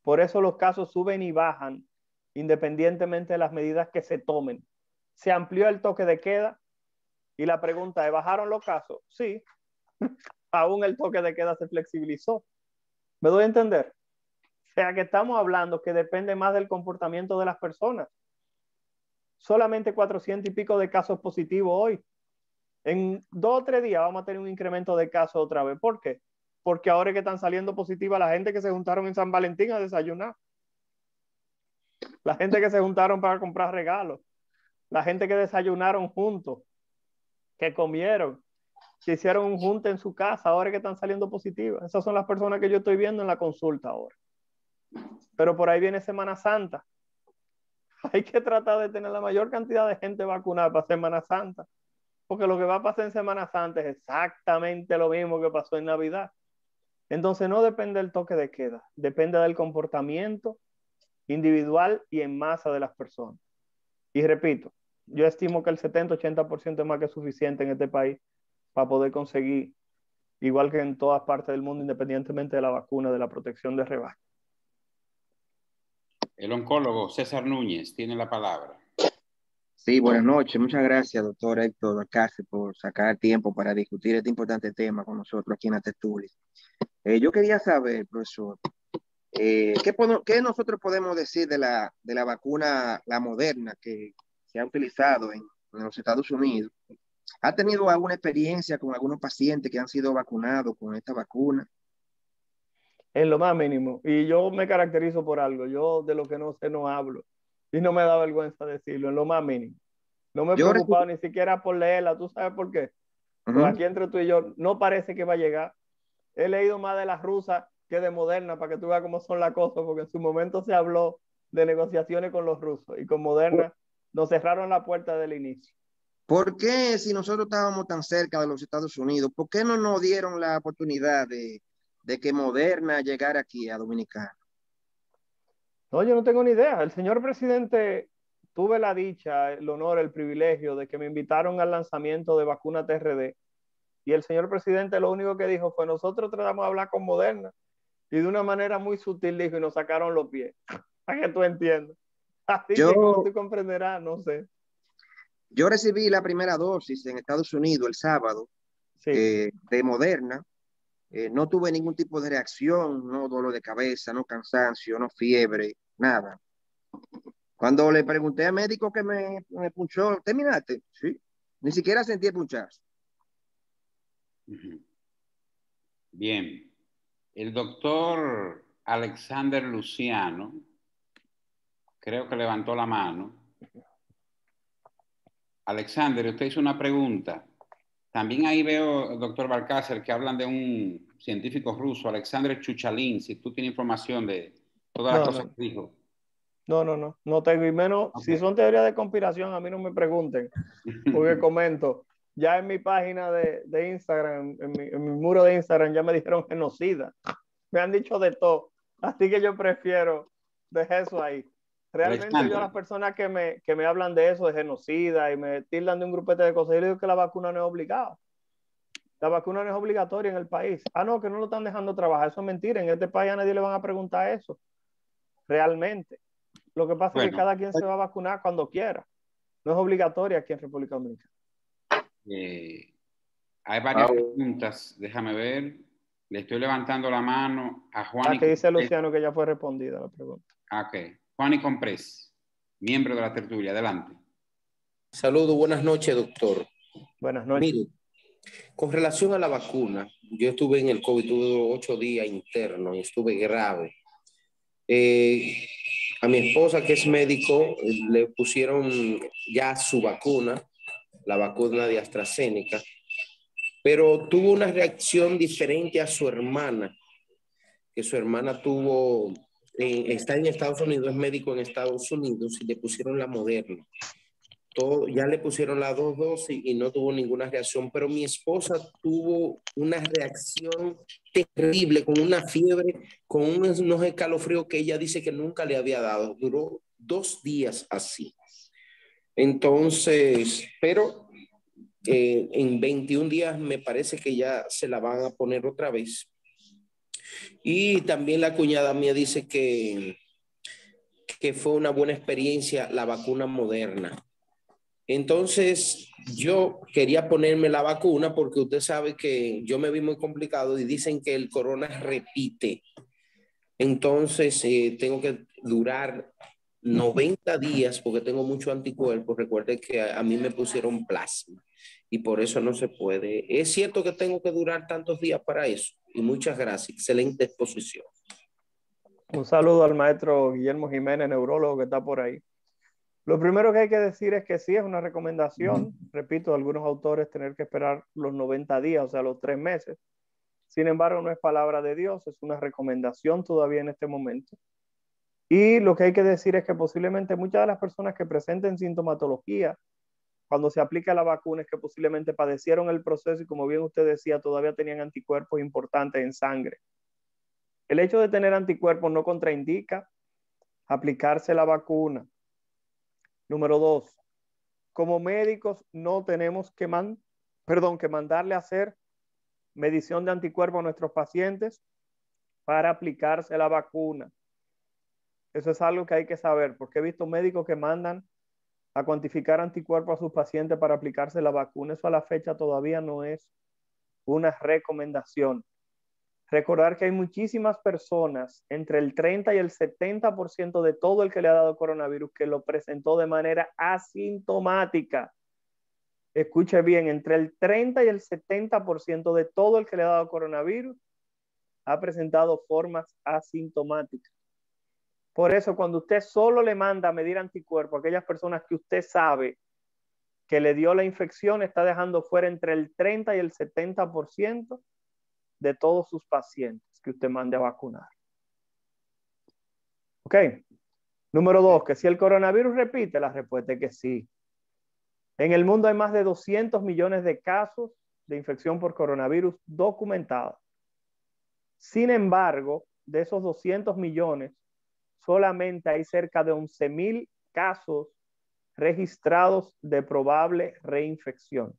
Por eso los casos suben y bajan independientemente de las medidas que se tomen. Se amplió el toque de queda y la pregunta es, ¿bajaron los casos? Sí, aún el toque de queda se flexibilizó. ¿Me doy a entender? O sea que estamos hablando que depende más del comportamiento de las personas. Solamente 400 y pico de casos positivos hoy. En 2 o 3 días vamos a tener un incremento de casos otra vez. ¿Por qué? Porque ahora es que están saliendo positivas la gente que se juntaron en San Valentín a desayunar. La gente que se juntaron para comprar regalos. La gente que desayunaron juntos. Que comieron. Que hicieron un junte en su casa. Ahora es que están saliendo positivas. Esas son las personas que yo estoy viendo en la consulta ahora. Pero por ahí viene Semana Santa. Hay que tratar de tener la mayor cantidad de gente vacunada para Semana Santa. Porque lo que va a pasar en Semana Santa es exactamente lo mismo que pasó en Navidad. Entonces no depende del toque de queda, depende del comportamiento individual y en masa de las personas. Y repito, yo estimo que el 70-80% es más que suficiente en este país para poder conseguir, igual que en todas partes del mundo, independientemente de la vacuna, de la protección de rebaño. El oncólogo César Núñez tiene la palabra. Sí, buenas noches. Muchas gracias, doctor Héctor Balcácer, por sacar tiempo para discutir este importante tema con nosotros aquí en la tertulia. Yo quería saber, profesor, ¿qué nosotros podemos decir de la vacuna, la Moderna, que se ha utilizado en los Estados Unidos? ¿Ha tenido alguna experiencia con algunos pacientes que han sido vacunados con esta vacuna? En lo más mínimo. Y yo me caracterizo por algo. Yo de lo que no sé no hablo. Y no me da vergüenza decirlo, en lo más mínimo. No me he preocupado ni siquiera por leerla. ¿Tú sabes por qué? Pues aquí entre tú y yo no parece que va a llegar. He leído más de las rusas que de Moderna para que tú veas cómo son las cosas, porque en su momento se habló de negociaciones con los rusos y con Moderna nos cerraron la puerta del inicio. ¿Por qué, si nosotros estábamos tan cerca de los Estados Unidos, por qué no nos dieron la oportunidad de que Moderna llegara aquí a Dominicana? No, yo no tengo ni idea. El señor presidente, tuve la dicha, el honor, el privilegio de que me invitaron al lanzamiento de vacuna TRD. Y el señor presidente lo único que dijo fue, nosotros tratamos de hablar con Moderna. Y de una manera muy sutil dijo, y nos sacaron los pies. Para que tú entiendas. Así que como tú comprenderás, no sé. Yo recibí la primera dosis en Estados Unidos el sábado, sí, de Moderna. No tuve ningún tipo de reacción, no dolor de cabeza, no cansancio, no fiebre, nada. Cuando le pregunté al médico que me punchó, ¿terminaste? Sí. Ni siquiera sentí el punchazo. Bien. El doctor Alexander Luciano, creo que levantó la mano. Alexander, usted hizo una pregunta. También ahí veo, doctor Balcácer, que hablan de un científico ruso, Alexander Chuchalin, si tú tienes información de todas las cosas que dijo. No tengo, y menos, okay. Si son teorías de conspiración, a mí no me pregunten, porque comento, ya en mi página de Instagram, en mi muro de Instagram, ya me dijeron genocida, me han dicho de todo, así que yo prefiero dejar eso ahí. Realmente Alexander, yo a las personas que me hablan de eso, de genocida, y me tildan de un grupete de cosas, yo digo que la vacuna no es obligada. La vacuna no es obligatoria en el país. Ah, no, que no lo están dejando trabajar. Eso es mentira. En este país a nadie le van a preguntar eso. Realmente. Lo que pasa es que cada quien se va a vacunar cuando quiera. No es obligatoria aquí en República Dominicana. Hay varias preguntas. Déjame ver. Le estoy levantando la mano a Juan. Que dice Luciano que ya fue respondida la pregunta. Ok. Juan y Comprés, miembro de la tertulia. Adelante. Saludos. Buenas noches, doctor. Buenas noches. Mire, con relación a la vacuna, yo estuve en el COVID, tuve 8 días interno y estuve grave. A mi esposa, que es médico, le pusieron ya su vacuna, la vacuna de AstraZeneca, pero tuvo una reacción diferente a su hermana, que su hermana está en Estados Unidos, es médico en Estados Unidos, y le pusieron la Moderna. Ya le pusieron las 2 dosis y no tuvo ninguna reacción, pero mi esposa tuvo una reacción terrible, con una fiebre, con unos escalofríos que ella dice que nunca le había dado. Duró 2 días así. Entonces, pero en 21 días me parece que ya se la van a poner otra vez. Y también la cuñada mía dice que fue una buena experiencia la vacuna Moderna. Entonces, yo quería ponerme la vacuna porque usted sabe que yo me vi muy complicado y dicen que el corona repite. Entonces, tengo que durar 90 días porque tengo mucho anticuerpos. Recuerde que a mí me pusieron plasma y por eso no se puede. Es cierto que tengo que durar tantos días para eso. Y muchas gracias. Excelente exposición. Un saludo al maestro Guillermo Jiménez, neurólogo, que está por ahí. Lo primero que hay que decir es que sí es una recomendación, repito, de algunos autores tener que esperar los 90 días, o sea, los 3 meses. Sin embargo, no es palabra de Dios, es una recomendación todavía en este momento. Y lo que hay que decir es que posiblemente muchas de las personas que presenten sintomatología cuando se aplica la vacuna es que posiblemente padecieron el proceso y, como bien usted decía, todavía tenían anticuerpos importantes en sangre. El hecho de tener anticuerpos no contraindica aplicarse la vacuna. Número 2, como médicos no tenemos que mandarle a hacer medición de anticuerpos a nuestros pacientes para aplicarse la vacuna. Eso es algo que hay que saber, porque he visto médicos que mandan a cuantificar anticuerpos a sus pacientes para aplicarse la vacuna. Eso a la fecha todavía no es una recomendación. Recordar que hay muchísimas personas, entre el 30 y el 70% de todo el que le ha dado coronavirus, que lo presentó de manera asintomática. Escuche bien, entre el 30 y el 70% de todo el que le ha dado coronavirus ha presentado formas asintomáticas. Por eso, cuando usted solo le manda a medir anticuerpos a aquellas personas que usted sabe que le dio la infección, está dejando fuera entre el 30 y el 70% de todos sus pacientes que usted mande a vacunar. Ok. Número 2, que si el coronavirus repite, la respuesta es que sí. En el mundo hay más de 200 millones de casos de infección por coronavirus documentados. Sin embargo, de esos 200 millones, solamente hay cerca de 11,000 casos registrados de probable reinfección.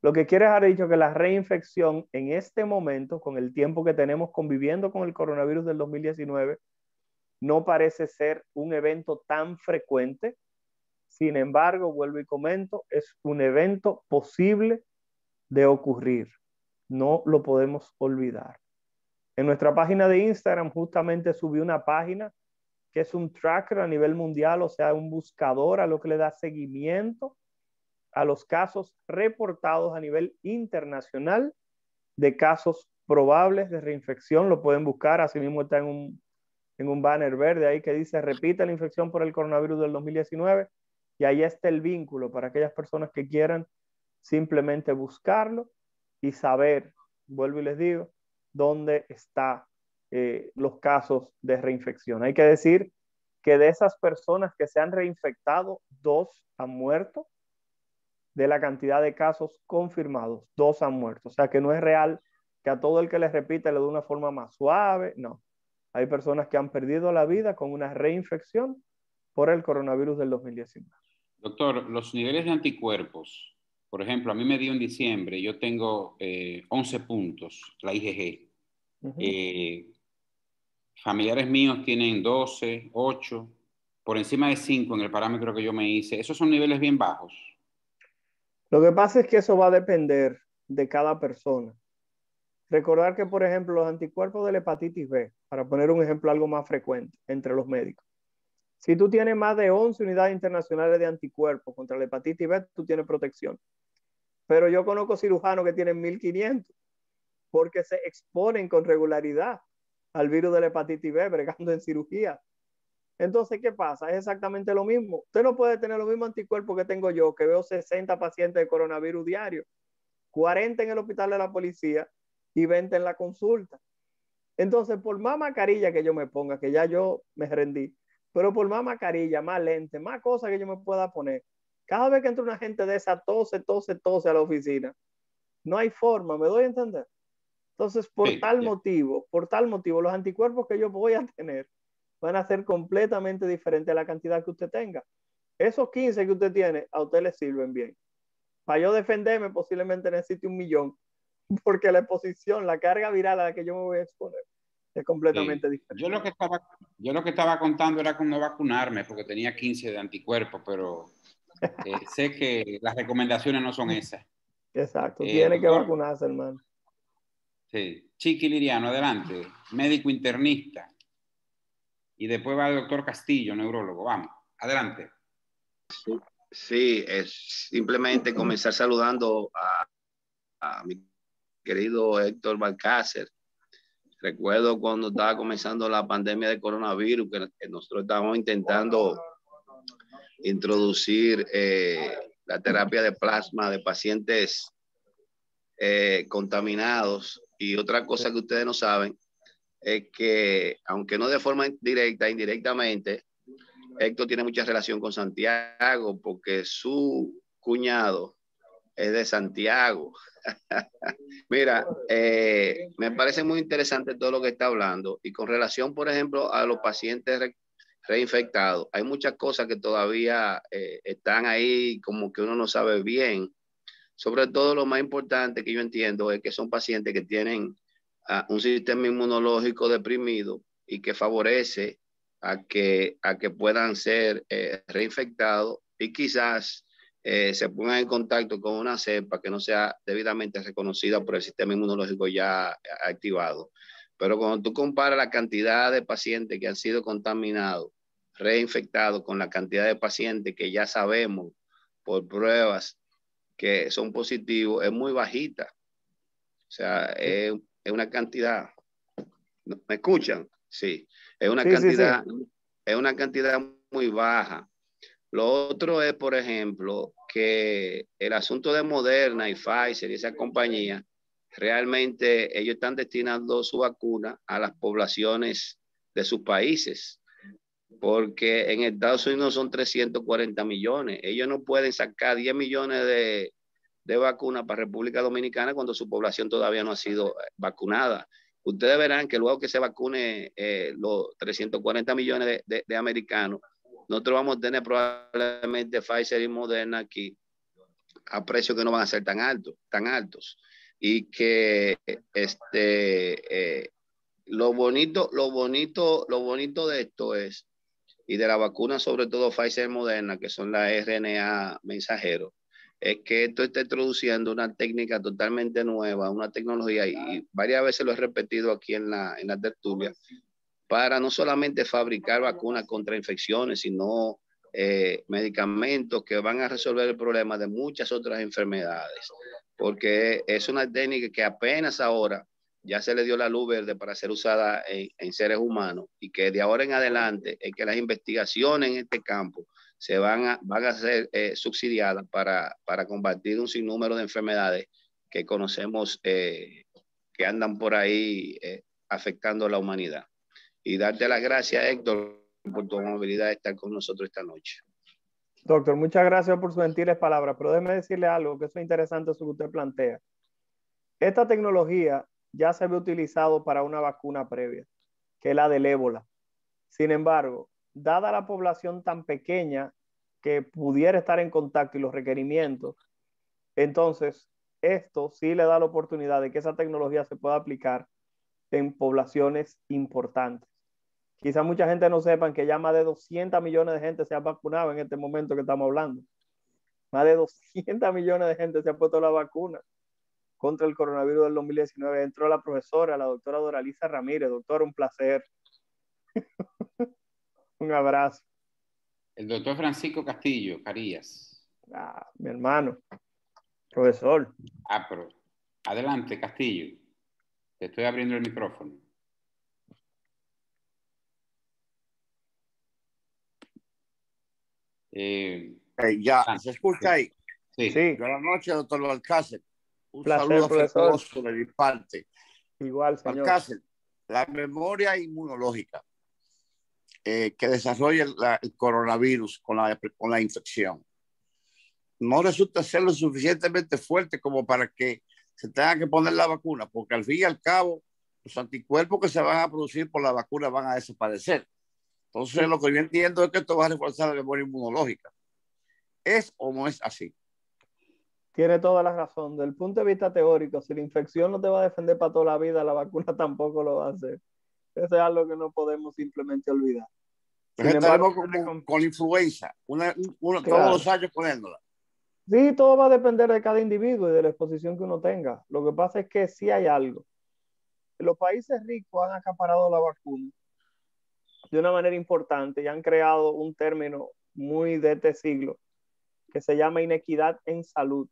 Lo que quiere dejar dicho que la reinfección en este momento, con el tiempo que tenemos conviviendo con el coronavirus del 2019, no parece ser un evento tan frecuente. Sin embargo, vuelvo y comento, es un evento posible de ocurrir. No lo podemos olvidar. En nuestra página de Instagram justamente subí una página que es un tracker a nivel mundial, o sea, un buscador a lo que le da seguimiento a los casos reportados a nivel internacional de casos probables de reinfección. Lo pueden buscar, así mismo está en un banner verde ahí que dice repite la infección por el coronavirus del 2019 y ahí está el vínculo para aquellas personas que quieran simplemente buscarlo y saber, vuelvo y les digo, dónde están los casos de reinfección. Hay que decir que de esas personas que se han reinfectado, 2 han muerto. De la cantidad de casos confirmados, 2 han muerto. O sea que no es real que a todo el que les repite le dé una forma más suave. No. Hay personas que han perdido la vida con una reinfección por el coronavirus del 2019. Doctor, los niveles de anticuerpos, por ejemplo, a mí me dio en diciembre, yo tengo 11 puntos, la IgG. Familiares míos tienen 12, 8, por encima de 5 en el parámetro que yo me hice. Esos son niveles bien bajos. Lo que pasa es que eso va a depender de cada persona. Recordar que, por ejemplo, los anticuerpos de la hepatitis B, para poner un ejemplo algo más frecuente entre los médicos, si tú tienes más de 11 unidades internacionales de anticuerpos contra la hepatitis B, tú tienes protección. Pero yo conozco cirujanos que tienen 1,500 porque se exponen con regularidad al virus de la hepatitis B bregando en cirugía. Entonces, ¿qué pasa? Es exactamente lo mismo. Usted no puede tener los mismos anticuerpos que tengo yo, que veo 60 pacientes de coronavirus diario, 40 en el hospital de la policía y 20 en la consulta. Entonces, por más mascarilla que yo me ponga, que ya yo me rendí, pero por más mascarilla, más lente, más cosas que yo me pueda poner, cada vez que entra una gente de esa tose a la oficina, no hay forma, ¿me doy a entender? Entonces, por tal motivo, los anticuerpos que yo voy a tener van a ser completamente diferentes a la cantidad que usted tenga. Esos 15 que usted tiene, a usted le sirven bien. Para yo defenderme, posiblemente necesite 1,000,000, porque la exposición, la carga viral a la que yo me voy a exponer es completamente diferente. Yo lo que estaba contando era con no vacunarme, porque tenía 15 de anticuerpos, pero Sé que las recomendaciones no son esas. Exacto, tiene que vacunarse, hermano. Sí. Chiqui Liriano, adelante. Médico internista. Y después va el doctor Castillo, neurólogo. Vamos, adelante. Sí, es simplemente comenzar saludando a mi querido Héctor Balcácer. Recuerdo cuando estaba comenzando la pandemia de coronavirus, que nosotros estábamos intentando introducir la terapia de plasma de pacientes contaminados. Y otra cosa que ustedes no saben es que, aunque no de forma directa, indirectamente, Héctor tiene mucha relación con Santiago porque su cuñado es de Santiago. Mira, me parece muy interesante todo lo que está hablando y con relación, por ejemplo, a los pacientes reinfectados, hay muchas cosas que todavía están ahí como que uno no sabe bien. Sobre todo lo más importante que yo entiendo es que son pacientes que tienen un sistema inmunológico deprimido y que favorece a que puedan ser reinfectados y quizás se pongan en contacto con una cepa que no sea debidamente reconocida por el sistema inmunológico ya activado. Pero cuando tú comparas la cantidad de pacientes que han sido contaminados, reinfectados, con la cantidad de pacientes que ya sabemos por pruebas que son positivos, es muy bajita. O sea, es una cantidad. ¿Me escuchan? Sí. Es una cantidad, sí. Es una cantidad muy baja. Lo otro es, por ejemplo, que el asunto de Moderna y Pfizer y esa compañía, realmente ellos están destinando su vacuna a las poblaciones de sus países, porque en Estados Unidos son 340 millones. Ellos no pueden sacar 10 millones de vacunas para República Dominicana cuando su población todavía no ha sido vacunada. Ustedes verán que luego que se vacune los 340 millones de americanos, nosotros vamos a tener probablemente Pfizer y Moderna aquí a precios que no van a ser tan altos. Y que lo bonito de esto es, y de la vacuna, sobre todo Pfizer y Moderna, que son la RNA mensajero, es que esto está introduciendo una técnica totalmente nueva, una tecnología, y varias veces lo he repetido aquí en la tertulia, para no solamente fabricar vacunas contra infecciones, sino medicamentos que van a resolver el problema de muchas otras enfermedades, porque es una técnica que apenas ahora ya se le dio la luz verde para ser usada en seres humanos, y que de ahora en adelante es que las investigaciones en este campo van a ser subsidiadas para combatir un sinnúmero de enfermedades que conocemos que andan por ahí afectando a la humanidad. Y darte las gracias, Héctor, por tu amabilidad de estar con nosotros esta noche. Doctor, muchas gracias por sus gentiles palabras, pero déjeme decirle algo, que eso es interesante eso que usted plantea. Esta tecnología ya se había utilizado para una vacuna previa, que es la del ébola. Sin embargo, dada la población tan pequeña que pudiera estar en contacto y los requerimientos, entonces esto sí le da la oportunidad de que esa tecnología se pueda aplicar en poblaciones importantes. Quizá mucha gente no sepan que ya más de 200 millones de gente se ha vacunado en este momento que estamos hablando. Más de 200 millones de gente se ha puesto la vacuna contra el coronavirus del 2019. Entró la profesora, la doctora Doraliza Ramírez. Doctor, un placer. Un abrazo. El doctor Francisco Castillo, Carías. Mi hermano, profesor. Pero adelante, Castillo. Te estoy abriendo el micrófono. Ya, ¿se escucha ahí? Sí. Buenas noches, doctor Balcácer. Un placer, saludo profesor. afectuoso de mi parte. Igual, señor. Balcácer, la memoria inmunológica que desarrolla el coronavirus con la infección no resulta ser lo suficientemente fuerte como para que se tenga que poner la vacuna, porque al fin y al cabo los anticuerpos que se van a producir por la vacuna van a desaparecer. Entonces, lo que yo entiendo es que esto va a reforzar la memoria inmunológica. ¿Es o no es así? Tiene toda la razón. Desde el punto de vista teórico, si la infección no te va a defender para toda la vida, la vacuna tampoco lo va a hacer. Eso es algo que no podemos simplemente olvidar. Entonces embargo, estaremos con influenza, claro, todos los años poniéndola. sí, todo va a depender de cada individuo y de la exposición que uno tenga. Lo que pasa es que sí hay algo. Los países ricos han acaparado la vacuna de una manera importante y han creado un término muy de este siglo que se llama inequidad en salud.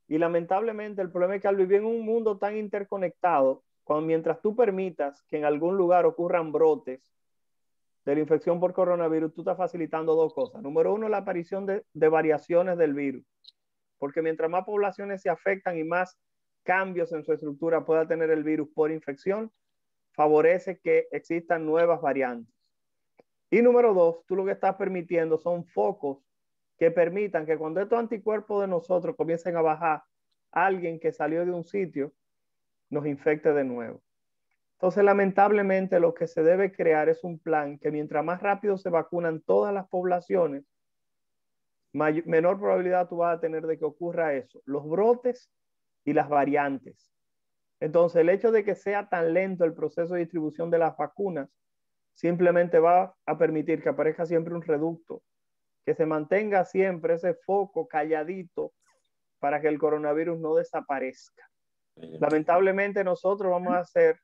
Y lamentablemente el problema es que al vivir en un mundo tan interconectado, mientras tú permitas que en algún lugar ocurran brotes de la infección por coronavirus, tú estás facilitando dos cosas. Número uno, la aparición de variaciones del virus, porque mientras más poblaciones se afectan y más cambios en su estructura pueda tener el virus por infección, favorece que existan nuevas variantes. Y número dos, tú lo que estás permitiendo son focos que permitan que cuando estos anticuerpos de nosotros comiencen a bajar, alguien que salió de un sitio nos infecte de nuevo. Entonces, lamentablemente, lo que se debe crear es un plan que mientras más rápido se vacunan todas las poblaciones, menor probabilidad tú vas a tener de que ocurra eso, los brotes y las variantes. Entonces, el hecho de que sea tan lento el proceso de distribución de las vacunas simplemente va a permitir que aparezca siempre un reducto, que se mantenga siempre ese foco calladito para que el coronavirus no desaparezca. Lamentablemente nosotros vamos a ser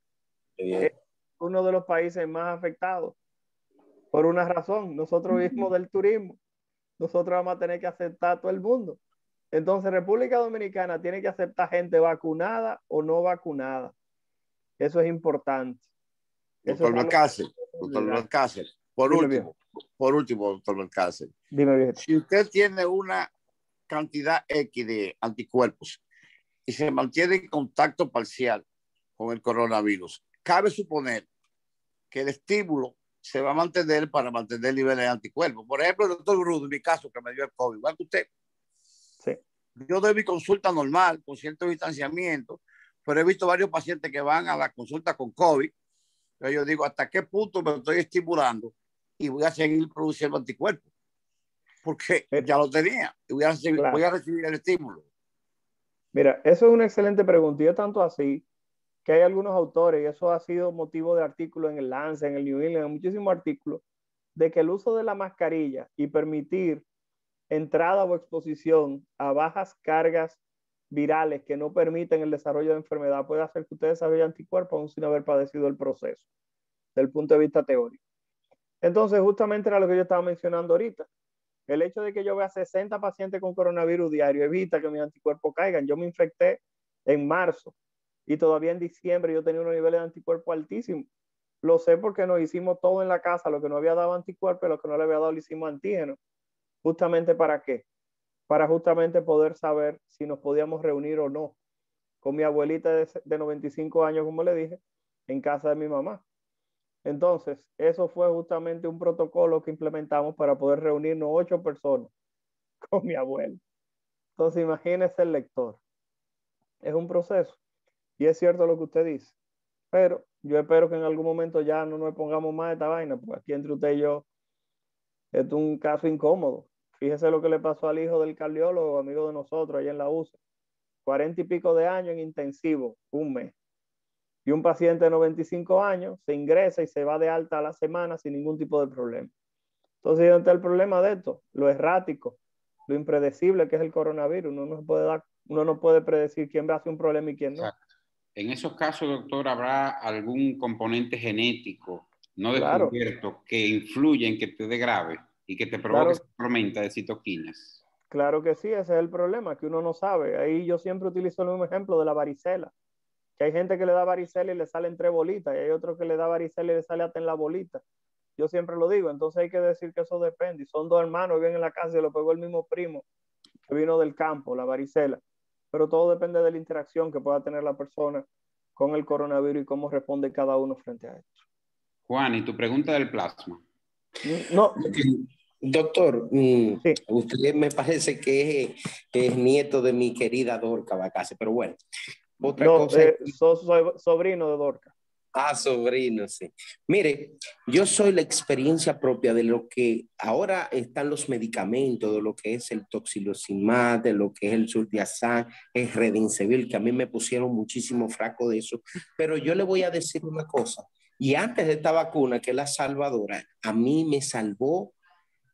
uno de los países más afectados por una razón. Nosotros vivimos del turismo. Nosotros vamos a tener que aceptar a todo el mundo. Entonces República Dominicana tiene que aceptar gente vacunada o no vacunada. Eso es importante. Doctor Balcácer, por último, doctor Balcácer, si usted tiene una cantidad X de anticuerpos y se mantiene en contacto parcial con el coronavirus, cabe suponer que el estímulo se va a mantener para mantener niveles de anticuerpos. Por ejemplo, el doctor Bruno, en mi caso, que me dio el COVID, igual que usted. Sí. Yo doy mi consulta normal, con cierto distanciamiento, pero he visto varios pacientes que van a la consulta con COVID. Entonces yo digo, ¿hasta qué punto me estoy estimulando y voy a seguir produciendo anticuerpos? Porque ya lo tenía y voy a recibir el estímulo. Mira, eso es una excelente pregunta. Y es tanto así que hay algunos autores, y eso ha sido motivo de artículos en el Lancet, en el New England, en muchísimos artículos, de que el uso de la mascarilla y permitir entrada o exposición a bajas cargas virales que no permiten el desarrollo de enfermedad puede hacer que usted desarrolle anticuerpos aún sin haber padecido el proceso, desde el punto de vista teórico. Entonces, justamente era lo que yo estaba mencionando ahorita. El hecho de que yo vea 60 pacientes con coronavirus diario evita que mis anticuerpos caigan. Yo me infecté en marzo y todavía en diciembre yo tenía unos niveles de anticuerpos altísimos. Lo sé porque nos hicimos todo en la casa, lo que no había dado anticuerpos, lo que no le había dado le hicimos antígenos. ¿Justamente para qué? Para justamente poder saber si nos podíamos reunir o no con mi abuelita de 95 años, como le dije, en casa de mi mamá. Entonces, eso fue justamente un protocolo que implementamos para poder reunirnos 8 personas con mi abuelo. Entonces, imagínese el lector. Es un proceso. Y es cierto lo que usted dice. Pero yo espero que en algún momento ya no nos pongamos más de esta vaina, porque aquí entre usted y yo, es un caso incómodo. Fíjese lo que le pasó al hijo del cardiólogo, amigo de nosotros, allá en la USA. 40 y pico de años en intensivo, un mes. Y un paciente de 95 años se ingresa y se va de alta a la semana sin ningún tipo de problema. Entonces, ¿dónde está el problema de esto? Lo errático, lo impredecible que es el coronavirus. Uno no puede predecir quién va a hacer un problema y quién no. Exacto. En esos casos, doctor, ¿habrá algún componente genético no descubierto, claro, que influye en que te dé grave y que te provoque esa tormenta de citoquinas? Claro que sí, ese es el problema, que uno no sabe. Ahí yo siempre utilizo el mismo ejemplo de la varicela. Que hay gente que le da varicela y le salen 3 bolitas, y hay otro que le da varicela y le sale hasta en la bolita. Yo siempre lo digo, entonces hay que decir que eso depende. Y son 2 hermanos que viven en la casa y lo pegó el mismo primo que vino del campo, la varicela. Pero todo depende de la interacción que pueda tener la persona con el coronavirus y cómo responde cada uno frente a esto. Juan, ¿y tu pregunta del plasma? No. Doctor, sí, usted me parece que es nieto de mi querida Dorca Balcácer, pero bueno. Otra cosa. Soy sobrino de Dorca. Ah, sobrino, sí. Mire, yo soy la experiencia propia de lo que ahora están los medicamentos, de lo que es el Toxilocimab, de lo que es el Suldiazán, el Redensevil, que a mí me pusieron muchísimo fraco de eso. Pero yo le voy a decir una cosa, Y antes de esta vacuna, que es la salvadora, a mí me salvó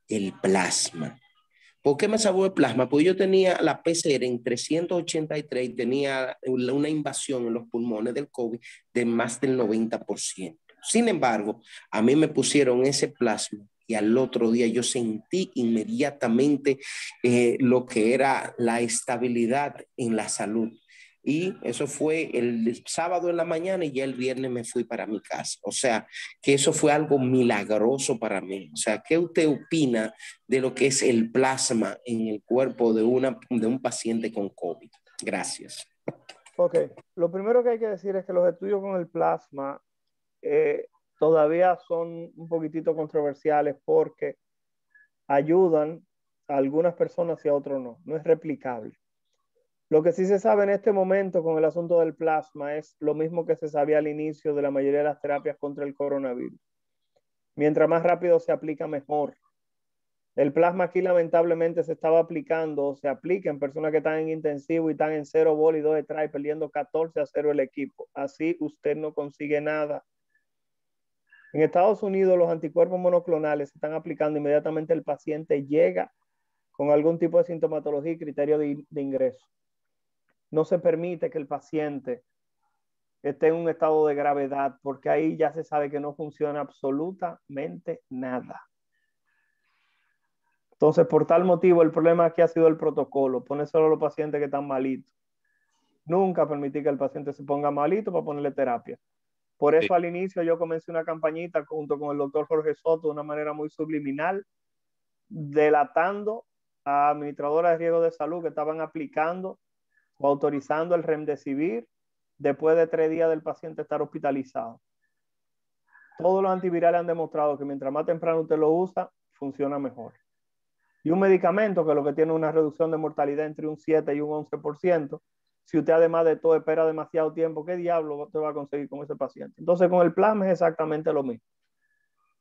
el plasma. ¿Por qué me salvó el plasma? Porque yo tenía la PCR en 383 y tenía una invasión en los pulmones del COVID de más del 90%. Sin embargo, a mí me pusieron ese plasma y al otro día yo sentí inmediatamente lo que era la estabilidad en la salud. Y eso fue el sábado en la mañana y ya el viernes me fui para mi casa. O sea, que eso fue algo milagroso para mí. O sea, ¿qué usted opina de lo que es el plasma en el cuerpo de un paciente con COVID? Gracias. Ok, lo primero que hay que decir es que los estudios con el plasma todavía son un poquitito controversiales porque ayudan a algunas personas y a otros no. No es replicable. Lo que sí se sabe en este momento con el asunto del plasma es lo mismo que se sabía al inicio de la mayoría de las terapias contra el coronavirus. Mientras más rápido se aplica, mejor. El plasma aquí lamentablemente se estaba aplicando o se aplica en personas que están en intensivo y están en 0 bola y 2 de try, perdiendo 14-0 el equipo. Así usted no consigue nada. En Estados Unidos los anticuerpos monoclonales se están aplicando inmediatamente el paciente llega con algún tipo de sintomatología y criterio de ingreso. No se permite que el paciente esté en un estado de gravedad porque ahí ya se sabe que no funciona absolutamente nada. Entonces, por tal motivo, el problema aquí ha sido el protocolo. Pone solo a los pacientes que están malitos. Nunca permití que el paciente se ponga malito para ponerle terapia. Por eso al inicio yo comencé una campañita junto con el doctor Jorge Soto de una manera muy subliminal, delatando a administradoras de riesgo de salud que estaban aplicando o autorizando el remdesivir después de 3 días del paciente estar hospitalizado. Todos los antivirales han demostrado que mientras más temprano usted lo usa, funciona mejor. Y un medicamento que lo que tiene una reducción de mortalidad entre un 7 y un 11%, si usted además de todo espera demasiado tiempo, ¿qué diablo usted va a conseguir con ese paciente? Entonces con el plasma es exactamente lo mismo.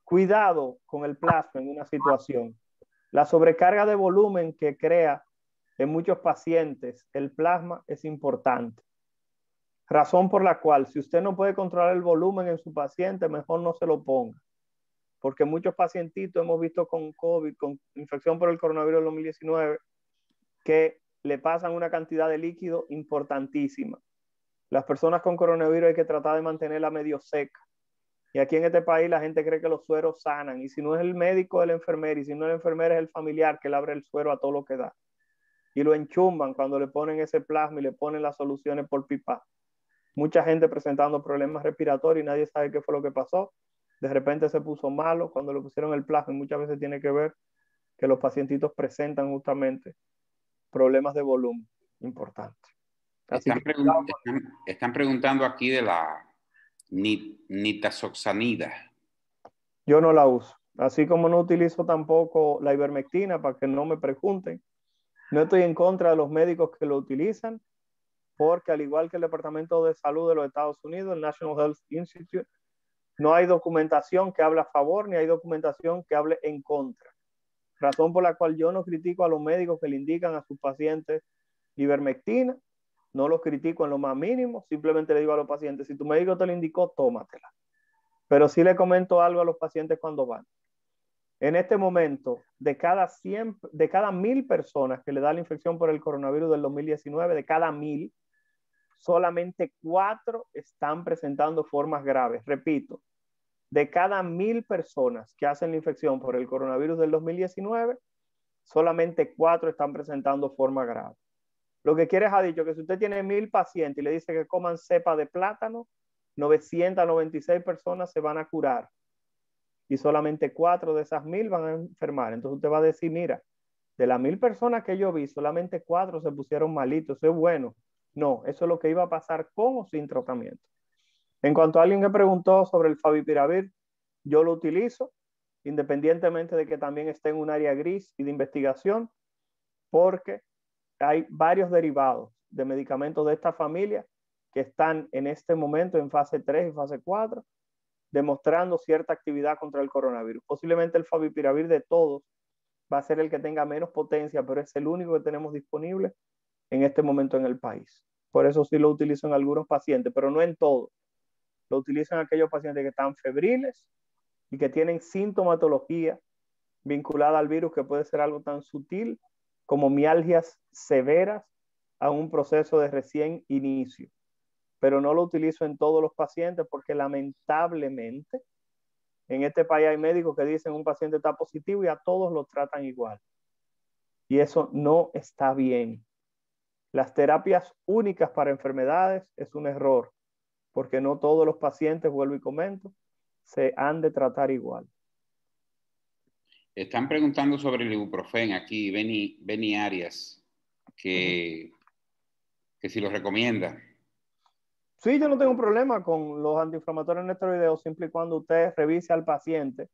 Cuidado con el plasma en una situación. La sobrecarga de volumen que crea en muchos pacientes el plasma es importante. Razón por la cual si usted no puede controlar el volumen en su paciente, mejor no se lo ponga. Porque muchos pacientitos hemos visto con COVID, con infección por el coronavirus del 2019, que le pasan una cantidad de líquido importantísima. Las personas con coronavirus hay que tratar de mantenerla medio seca. Y aquí en este país la gente cree que los sueros sanan. Y si no es el médico, es el enfermero. Y si no es el enfermero, es el familiar que le abre el suero a todo lo que da. Y lo enchumban cuando le ponen ese plasma y le ponen las soluciones por pipa. Mucha gente presentando problemas respiratorios y nadie sabe qué fue lo que pasó. De repente se puso malo cuando le pusieron el plasma y muchas veces tiene que ver que los pacientitos presentan justamente problemas de volumen importantes. Están preguntando aquí de la nitazoxanida. Yo no la uso. Así como no utilizo tampoco la ivermectina para que no me pregunten. No estoy en contra de los médicos que lo utilizan porque al igual que el Departamento de Salud de los Estados Unidos, el National Health Institute, no hay documentación que hable a favor ni hay documentación que hable en contra. Razón por la cual yo no critico a los médicos que le indican a sus pacientes ivermectina, no los critico en lo más mínimo, simplemente le digo a los pacientes, si tu médico te lo indicó, tómatela. Pero sí le comento algo a los pacientes cuando van. En este momento, de cada 1000 personas que le da la infección por el coronavirus del 2019, de cada 1000, solamente 4 están presentando formas graves. Repito, de cada 1000 personas que hacen la infección por el coronavirus del 2019, solamente 4 están presentando forma grave. Lo que quiere ha dicho que si usted tiene 1000 pacientes y le dice que coman cepa de plátano, 996 personas se van a curar y solamente 4 de esas 1000 van a enfermar. Entonces usted va a decir, mira, de las 1000 personas que yo vi, solamente 4 se pusieron malitos, eso es bueno. No, eso es lo que iba a pasar con o sin tratamiento. En cuanto a alguien que preguntó sobre el favipiravir, yo lo utilizo independientemente de que también esté en un área gris y de investigación, porque hay varios derivados de medicamentos de esta familia que están en este momento en fase 3 y fase 4, demostrando cierta actividad contra el coronavirus. Posiblemente el favipiravir de todos va a ser el que tenga menos potencia, pero es el único que tenemos disponible en este momento en el país. Por eso sí lo utilizo en algunos pacientes, pero no en todos. Lo utilizan aquellos pacientes que están febriles y que tienen sintomatología vinculada al virus, que puede ser algo tan sutil como mialgias severas a un proceso de recién inicio. Pero no lo utilizo en todos los pacientes porque lamentablemente en este país hay médicos que dicen un paciente está positivo y a todos lo tratan igual. Y eso no está bien. Las terapias únicas para enfermedades es un error, porque no todos los pacientes, vuelvo y comento, se han de tratar igual. Están preguntando sobre el ibuprofeno aquí, Beni Arias, que si lo recomienda. Sí, yo no tengo problema con los antiinflamatorios no esteroideos siempre y cuando usted revise al paciente,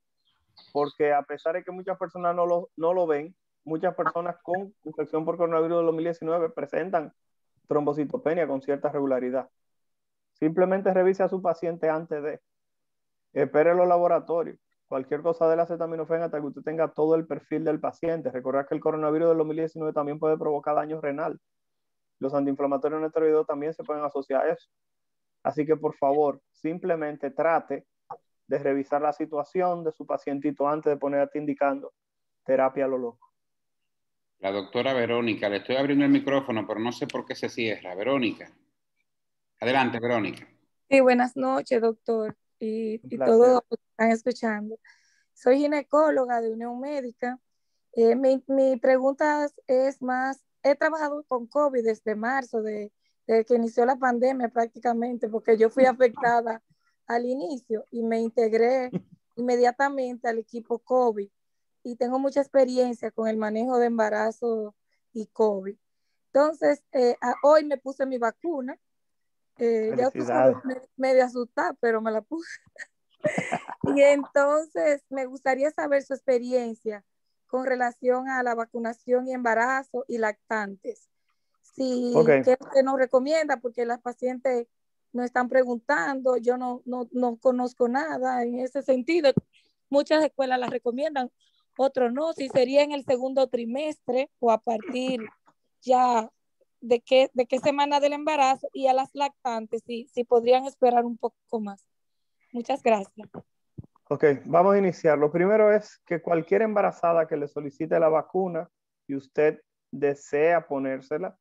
porque a pesar de que muchas personas no lo ven, muchas personas con infección por coronavirus del 2019 presentan trombocitopenia con cierta regularidad. Simplemente revise a su paciente antes de. Espere los laboratorios. Cualquier cosa del acetaminofén hasta que usted tenga todo el perfil del paciente. Recordar que el coronavirus del 2019 también puede provocar daño renal. Los antiinflamatorios no esteroideos también se pueden asociar a eso. Así que, por favor, simplemente trate de revisar la situación de su pacientito antes de ponerte indicando terapia a lo loco. La doctora Verónica, le estoy abriendo el micrófono, pero no sé por qué se cierra. Verónica. Adelante, Verónica. Sí, buenas noches, doctor, y todos los que están escuchando. Soy ginecóloga de Unión Médica. Mi pregunta es más, he trabajado con COVID desde marzo, desde que inició la pandemia prácticamente, porque yo fui afectada al inicio y me integré inmediatamente al equipo COVID y tengo mucha experiencia con el manejo de embarazo y COVID. Entonces, hoy me puse mi vacuna. Ya tú sabes, medio asustada, pero me la puse. Y entonces me gustaría saber su experiencia con relación a la vacunación y embarazo y lactantes. Si, ¿qué usted nos recomienda? Porque las pacientes nos están preguntando, yo no conozco nada en ese sentido. Muchas escuelas las recomiendan, otros no. Si sería en el segundo trimestre o a partir ya de qué semana del embarazo, y a las lactantes, si podrían esperar un poco más. Muchas gracias. Ok, vamos a iniciar. Lo primero es que cualquier embarazada que le solicite la vacuna y usted desea ponérsela,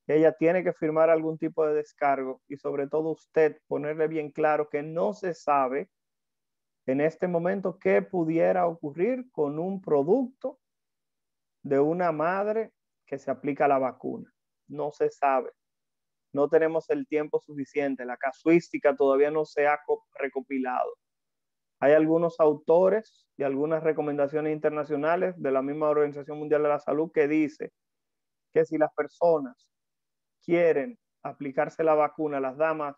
ella tiene que firmar algún tipo de descargo y sobre todo usted ponerle bien claro que no se sabe en este momento qué pudiera ocurrir con un producto de una madre que se aplica la vacuna. No se sabe. No tenemos el tiempo suficiente. La casuística todavía no se ha recopilado. Hay algunos autores y algunas recomendaciones internacionales de la misma Organización Mundial de la Salud que dice que si las personas quieren aplicarse la vacuna, las damas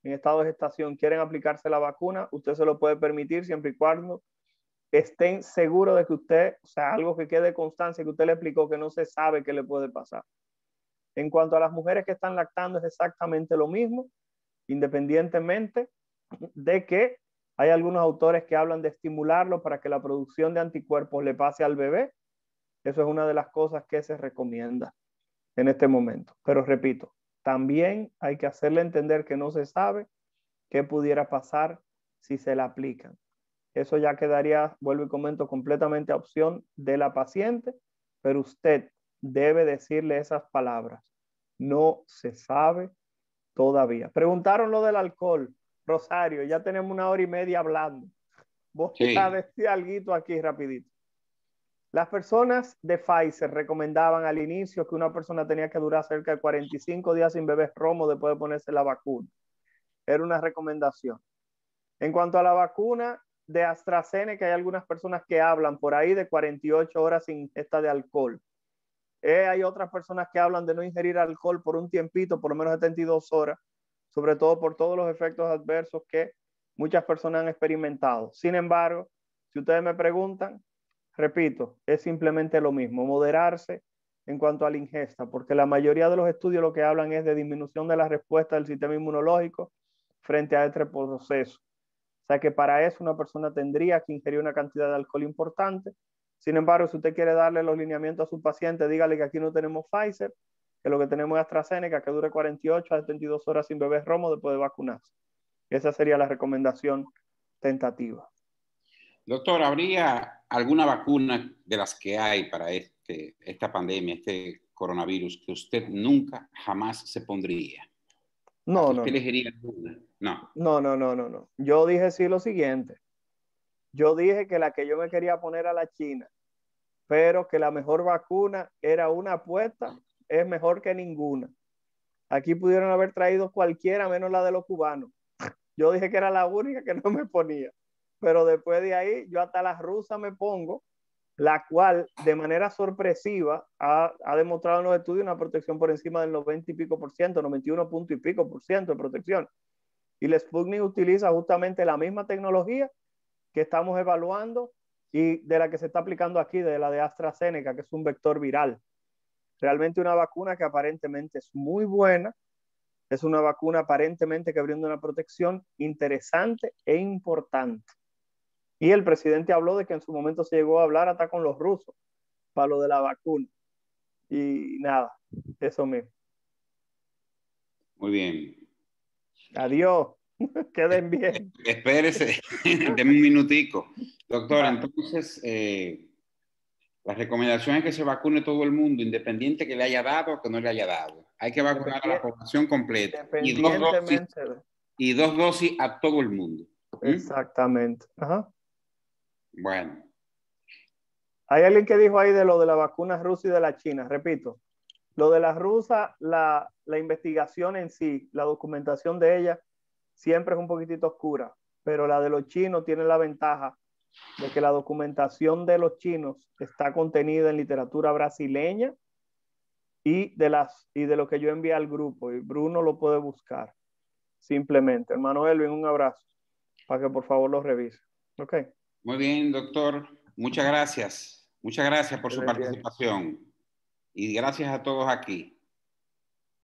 en estado de gestación quieren aplicarse la vacuna, usted se lo puede permitir siempre y cuando estén seguros de que usted, o sea, algo que quede constancia, que usted le explicó que no se sabe qué le puede pasar. En cuanto a las mujeres que están lactando es exactamente lo mismo, independientemente de que hay algunos autores que hablan de estimularlo para que la producción de anticuerpos le pase al bebé. Eso es una de las cosas que se recomienda en este momento. Pero repito, también hay que hacerle entender que no se sabe qué pudiera pasar si se la aplican. Eso ya quedaría, vuelvo y comento, completamente a opción de la paciente, pero usted debe decirle esas palabras. No se sabe todavía. Preguntaron lo del alcohol. Rosario, ya tenemos 1 hora y media hablando. Voy a decir algo aquí rapidito. Las personas de Pfizer recomendaban al inicio que una persona tenía que durar cerca de 45 días sin beber romo después de ponerse la vacuna. Era una recomendación. En cuanto a la vacuna de AstraZeneca, hay algunas personas que hablan por ahí de 48 horas sin ingesta de alcohol. Hay otras personas que hablan de no ingerir alcohol por un tiempito, por lo menos 72 horas, sobre todo por todos los efectos adversos que muchas personas han experimentado. Sin embargo, si ustedes me preguntan, repito, es simplemente lo mismo, moderarse en cuanto a la ingesta, porque la mayoría de los estudios lo que hablan es de disminución de la respuesta del sistema inmunológico frente a este proceso. O sea que para eso una persona tendría que ingerir una cantidad de alcohol importante. Sin embargo, si usted quiere darle los lineamientos a su paciente, dígale que aquí no tenemos Pfizer, que lo que tenemos es AstraZeneca, que dure 48 a 72 horas sin beber romo después de vacunarse. Esa sería la recomendación tentativa. Doctor, ¿habría alguna vacuna de las que hay para esta pandemia, este coronavirus, que usted nunca, jamás se pondría? No, ¿Usted no. elegiría alguna? No. No. Yo dije sí lo siguiente. Yo dije que la que yo me quería poner a la China, pero que la mejor vacuna era una apuesta, es mejor que ninguna. Aquí pudieron haber traído cualquiera menos la de los cubanos. Yo dije que era la única que no me ponía. Pero después de ahí, yo hasta la rusa me pongo, la cual de manera sorpresiva ha demostrado en los estudios una protección por encima del 90 y pico por ciento, 91 punto y pico por ciento de protección. Y el Sputnik utiliza justamente la misma tecnología que estamos evaluando y de la que se está aplicando aquí, de la de AstraZeneca, que es un vector viral. Realmente una vacuna que aparentemente es muy buena, es una vacuna aparentemente que brinda una protección interesante e importante. Y el presidente habló de que en su momento se llegó a hablar hasta con los rusos para lo de la vacuna. Y nada, eso mismo. Muy bien. Adiós. Queden bien. Espérese, deme un minutico. Doctor, entonces, la recomendación es que se vacune todo el mundo, independiente que le haya dado o que no le haya dado. Hay que vacunar a la población completa. Y dos dosis a todo el mundo. Exactamente. Ajá. Bueno. Hay alguien que dijo ahí de lo de la vacuna rusa y de la china. Repito, lo de la rusa, la investigación en sí, la documentación de ella, siempre es un poquitito oscura, pero la de los chinos tiene la ventaja de que la documentación de los chinos está contenida en literatura brasileña y de lo que yo envié al grupo, y Bruno lo puede buscar simplemente. Hermano Elvin, un abrazo para que por favor lo revise. Ok. Muy bien, doctor. Muchas gracias. Muchas gracias por su participación. Y gracias a todos aquí.